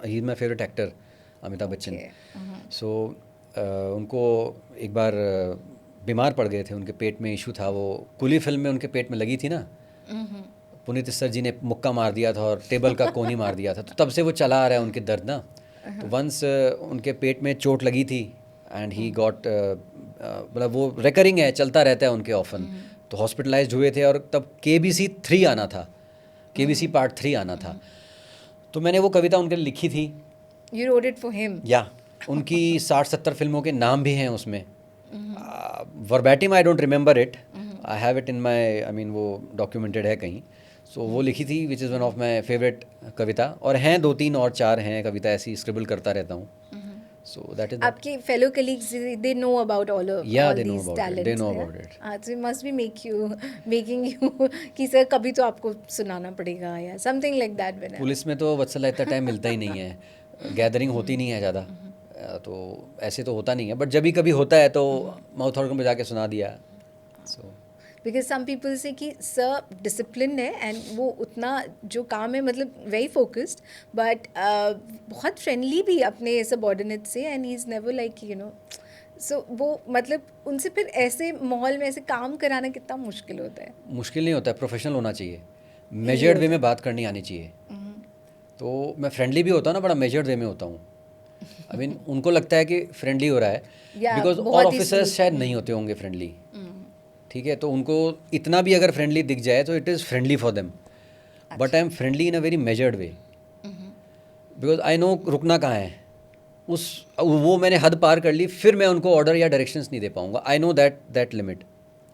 he is my favourite actor, Amitabh Bachchan. So उनको एक बार बीमार पड़ गए थे, उनके पेट में इशू था। वो कुली फिल्म में उनके पेट में लगी थी ना, पुनीत सर जी ने मुक्का मार दिया था और टेबल का कोनी मार दिया था, तो तब से वो चला आ रहा है उनके दर्द ना। तो वंस उनके पेट में चोट लगी थी एंड ही गॉट, मतलब वो रिकरिंग है, चलता रहता है उनके ऑफन। तो हॉस्पिटलाइज्ड हुए थे और तब KBC 3 आना था, KBC पार्ट 3 आना था। तो मैंने वो कविता उनके लिए लिखी थी। You wrote it for him? Yeah उनकी 60-70 फिल्मों के नाम भी हैं उसमें। Verbatim I don't remember it, I have it in my, I mean वो डॉक्यूमेंटेड है कहीं। सो वो लिखी थी, which is one of my favourite कविता। और हैं 2-3 और 4 हैं कविता ऐसी, स्क्रिबल करता रहता हूँ। सो दैट इज आपके fellow colleagues they know about all Yeah, all they know these about it. Talents? They know about it. So it must be making you कि सर कभी तो आपको सुनाना पड़ेगा या something like that. When police में तो वत्सला इतना टाइम मिलता ही नहीं है, गैदरिंग होती नहीं है ज़्यादा। तो ऐसे तो होता नहीं है, बट जब भी कभी होता है तो माउथ ऑर्गन बजा के सुना दिया। सो बिकॉज सम पीपल से कि सर डिसिप्लिन है एंड वो उतना जो काम है मतलब वेरी फोकस्ड, बट बहुत फ्रेंडली भी अपने सबॉर्डिनेट से, and he is never like you know. So वो मतलब उनसे फिर ऐसे माहौल में ऐसे काम कराना कितना मुश्किल होता है? मुश्किल नहीं होता है, प्रोफेशनल होना चाहिए, मेजर्ड वे में बात करनी आनी चाहिए। तो मैं फ्रेंडली भी होता हूँ ना, बड़ा मेजर्ड वे में होता हूँ। आई मीन उनको लगता है कि फ्रेंडली हो रहा है, या बिकॉज बहुत और ही ऑफिसर्स sweet। शायद नहीं होते होंगे फ्रेंडली, ठीक है। तो उनको इतना भी अगर फ्रेंडली दिख जाए तो it is friendly for them, but I am friendly in a very measured way, because I know रुकना कहाँ है। वो मैंने हद पार कर ली, फिर मैं उनको ऑर्डर या डायरेक्शंस नहीं दे पाऊंगा। I know that limit.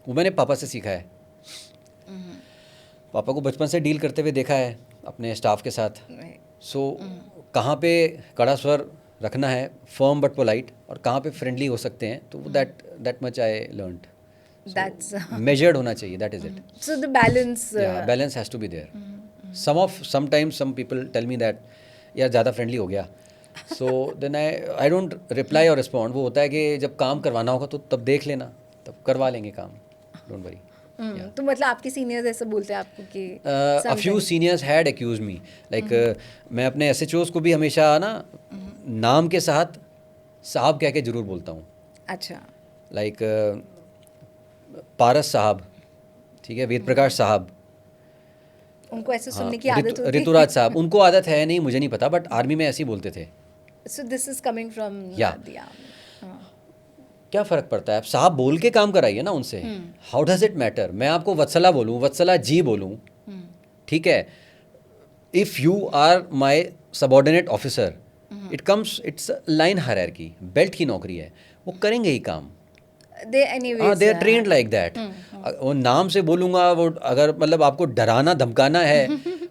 वो मैंने पापा से सीखा है। पापा को बचपन से डील करते हुए देखा है अपने स्टाफ के साथ। सो कहाँ पे कड़ा स्वर रखना है, फर्म बट पोलाइट, और कहाँ पे फ्रेंडली हो सकते हैं, तो that much I learned. That's measured होना चाहिए, that is it. so the balance. Balance has to be there. Sometimes some people tell me that यार ज़्यादा फ्रेंडली हो गया, so then I don't reply और रिस्पॉन्ड। वो होता है कि जब काम करवाना होगा तो तब देख लेना, तब करवा लेंगे काम, डोंट वरी। तो मतलब आपके सीनियर्स ऐसा बोलते हैं आपको कि A few seniors had accused me, like मैं अपने SHOs को भी हमेशा ना नाम के साथ साहब कह के जरूर बोलता हूँ। अच्छा, लाइक पारस साहब, ठीक है, वेद प्रकाश साहब, उनको ऐसे हाँ, सुनने की आदत होती है? ऋतुराज साहब। उनको आदत है नहीं, मुझे नहीं पता, बट आर्मी में ऐसे ही बोलते थे। So this is coming from Yeah. the army. क्या फ़र्क पड़ता है, आप साहब बोल के काम कराइए ना उनसे। हाउ डज इट मैटर मैं आपको वत्सला बोलूँ, वत्सला जी बोलूँ, ठीक है। If you are my subordinate officer, it's line hierarchy, belt की नौकरी है, वो करेंगे ही काम। They anyways. हाँ, they are trained like that. वो नाम से बोलूँगा, वो अगर मतलब आपको डराना धमकाना है,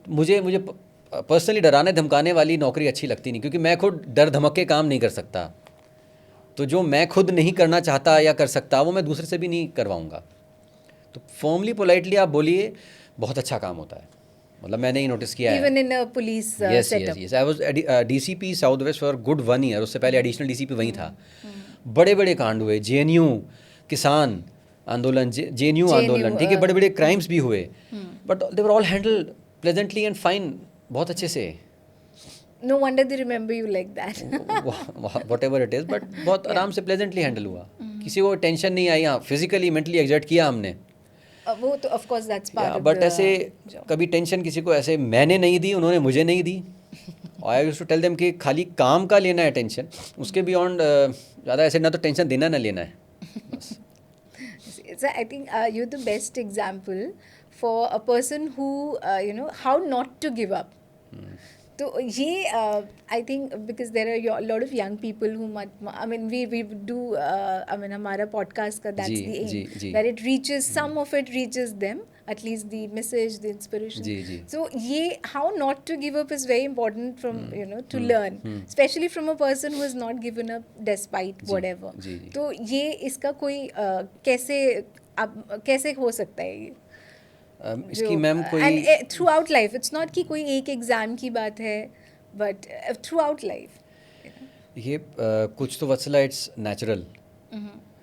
मुझे पर्सनली डराने धमकाने वाली नौकरी अच्छी लगती नहीं, क्योंकि मैं खुद डर धमक के काम नहीं कर सकता। तो जो मैं खुद नहीं करना चाहता या कर सकता, वो मैं दूसरे से भी नहीं करवाऊँगा। तो फॉर्मली पोलाइटली आप बोलिए, बहुत अच्छा काम होता है। मतलब मैंने ही नोटिस किया है। Even in a police setup. Yes I was DCP south west for good 1 year. उससे पहले एडिशनल DCP वहीं था। बड़े बड़े कांड हुए, JNU किसान आंदोलन, JNU आंदोलन, ठीक है, बड़े बड़े क्राइम्स भी हुए, but they were all handled pleasantly and fine, बहुत अच्छे से। No wonder they remember you like that. What ever it is, but बहुत आराम से प्लेजेंटली हैंडल हुआ। किसी को टेंशन नहीं आई। हाँ, फिजिकली मेंटली एग्जर्ट किया हमने, वो तो of course that's part of but the ऐसे job. कभी टेंशन किसी को ऐसे मैंने नहीं दी, उन्होंने मुझे नहीं दी। I used to tell them कि खाली काम का लेना है टेंशन, उसके बियॉन्ड ज़्यादा ऐसे ना तो टेंशन देना ना लेना है, बस। So I think you're the best example for a person who you know how not to give up. तो ये I think because there are a lot of young people who I mean we do I mean हमारा podcast का that's ji, the aim ji, ji. that it reaches, some of it reaches them, at least the message, the inspiration. Ji, ji. So ये how not to give up is very important from you know to learn, Hmm. especially from a person who has not given up despite ji, whatever. जी, जी. तो ये इसका कोई कैसे अब कैसे हो सकता है ये? इसकी मैम कोई and through out life, it's not कि कोई एक एग्जाम की बात है, बट थ्रू आउट लाइफ. ये कुछ तो वत्सला इट्स नेचुरल,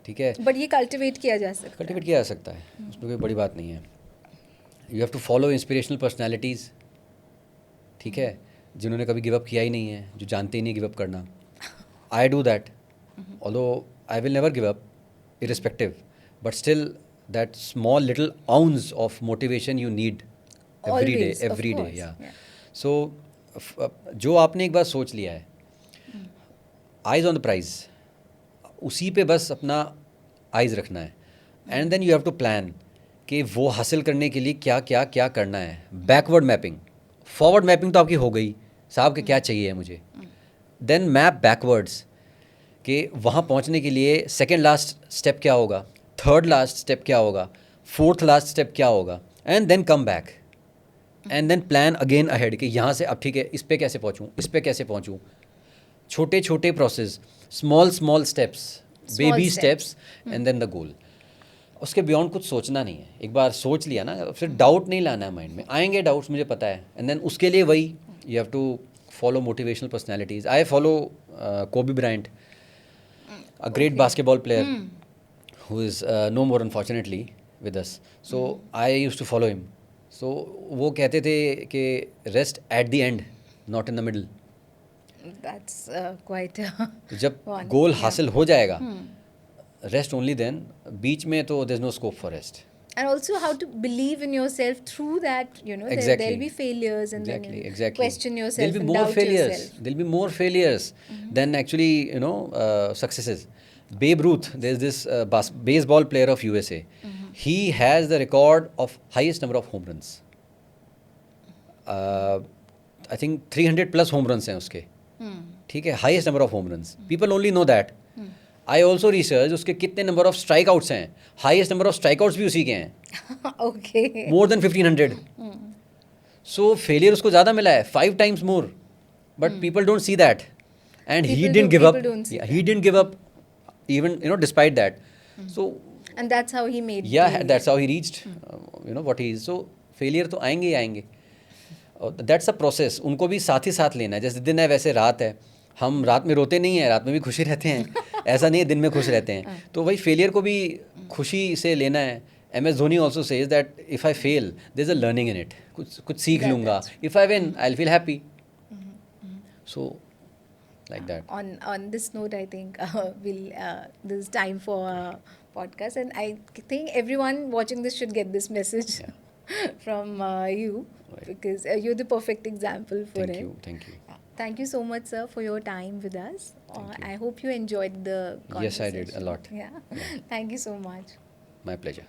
ठीक है, बट ये कल्टिवेट किया जा सकता है. कल्टिवेट किया जा सकता है, उसमें कोई बड़ी बात नहीं है. You have to follow inspirational personalities, ठीक है, जिन्होंने कभी गिव अप किया ही नहीं है, जो जानते ही नहीं गिव अप करना. I do that, although I will never give up irrespective, but still that small little ounce of motivation you need Always, of every day. course, या yeah. सो जो आपने एक बार सोच लिया है, आइज ऑन द प्राइज, उसी पे बस अपना आइज रखना है. And then you have to plan कि वो हासिल करने के लिए क्या क्या क्या करना है. बैकवर्ड मैपिंग, फॉरवर्ड मैपिंग तो आपकी हो गई, साहब के क्या चाहिए मुझे. देन मैप बैकवर्ड्स कि वहाँ पहुँचने के लिए सेकेंड लास्ट स्टेप क्या होगा, थर्ड लास्ट स्टेप क्या होगा, फोर्थ लास्ट स्टेप क्या होगा. And then come back and then plan again ahead कि यहाँ से अब ठीक है, इस पे कैसे पहुँचूँ, इस पे कैसे पहुँचूँ. छोटे छोटे process, small small steps, baby steps, and then the goal. उसके बियॉन्ड कुछ सोचना नहीं है. एक बार सोच लिया ना, फिर डाउट नहीं लाना है माइंड में. आएंगे डाउट्स, मुझे पता है. एंड देन उसके लिए वही you have to follow motivational personalities. I follow Kobe Bryant, a great basketball player who is no more unfortunately with us. So I used to follow him. So वो कहते थे कि rest at the end, not in the middle. That's quite तो जब one, गोल yeah. हासिल हो जाएगा, rest only then. बीच में तो there's no scope for rest. And also how to believe in yourself through that, you know, Exactly. there'll be failures and Exactly, then you'll exactly. question yourself There'll be and more doubt failures. yourself. There'll be more failures than actually, you know, successes. Babe Ruth, there's this baseball player of USA. He has the record of highest number of home runs. I think 300 plus home runs हैं उसके. ठीक है, highest number of home runs. People only know that. I also research उसके कितने number of strikeouts हैं. Highest number of strikeouts भी उसी के हैं. Okay. More than 1500. So failure उसको ज़्यादा मिला है, 5 times more. But people don't see that. And he People didn't do- give up. people don't see Yeah, that. he didn't give up even, you know, despite that. So And that's how he made yeah, the- that's how he reached, you know, what he is. So failure तो आएंगे ही आएंगे. That's a process. उनको भी साथ ही साथ लेना है. जैसे दिन है वैसे रात है. हम रात में रोते नहीं हैं, रात में भी खुशी रहते हैं. ऐसा नहीं है दिन में खुश रहते हैं. तो वही फेलियर को भी खुशी से लेना है. MS Dhoni also says that if I fail, there's a learning in it. कुछ सीख लूँगा. If I win, I'll feel happy. So like that. On this note, I think we'll this is time for a podcast, and I think everyone watching this should get this message from you, Right. because you're the perfect example for Thank it. you. Thank you. Thank you so much, sir, for your time with us. Thank you. I hope you enjoyed the Yes, I did, a conversation. lot. Yeah. Thank you so much. My pleasure.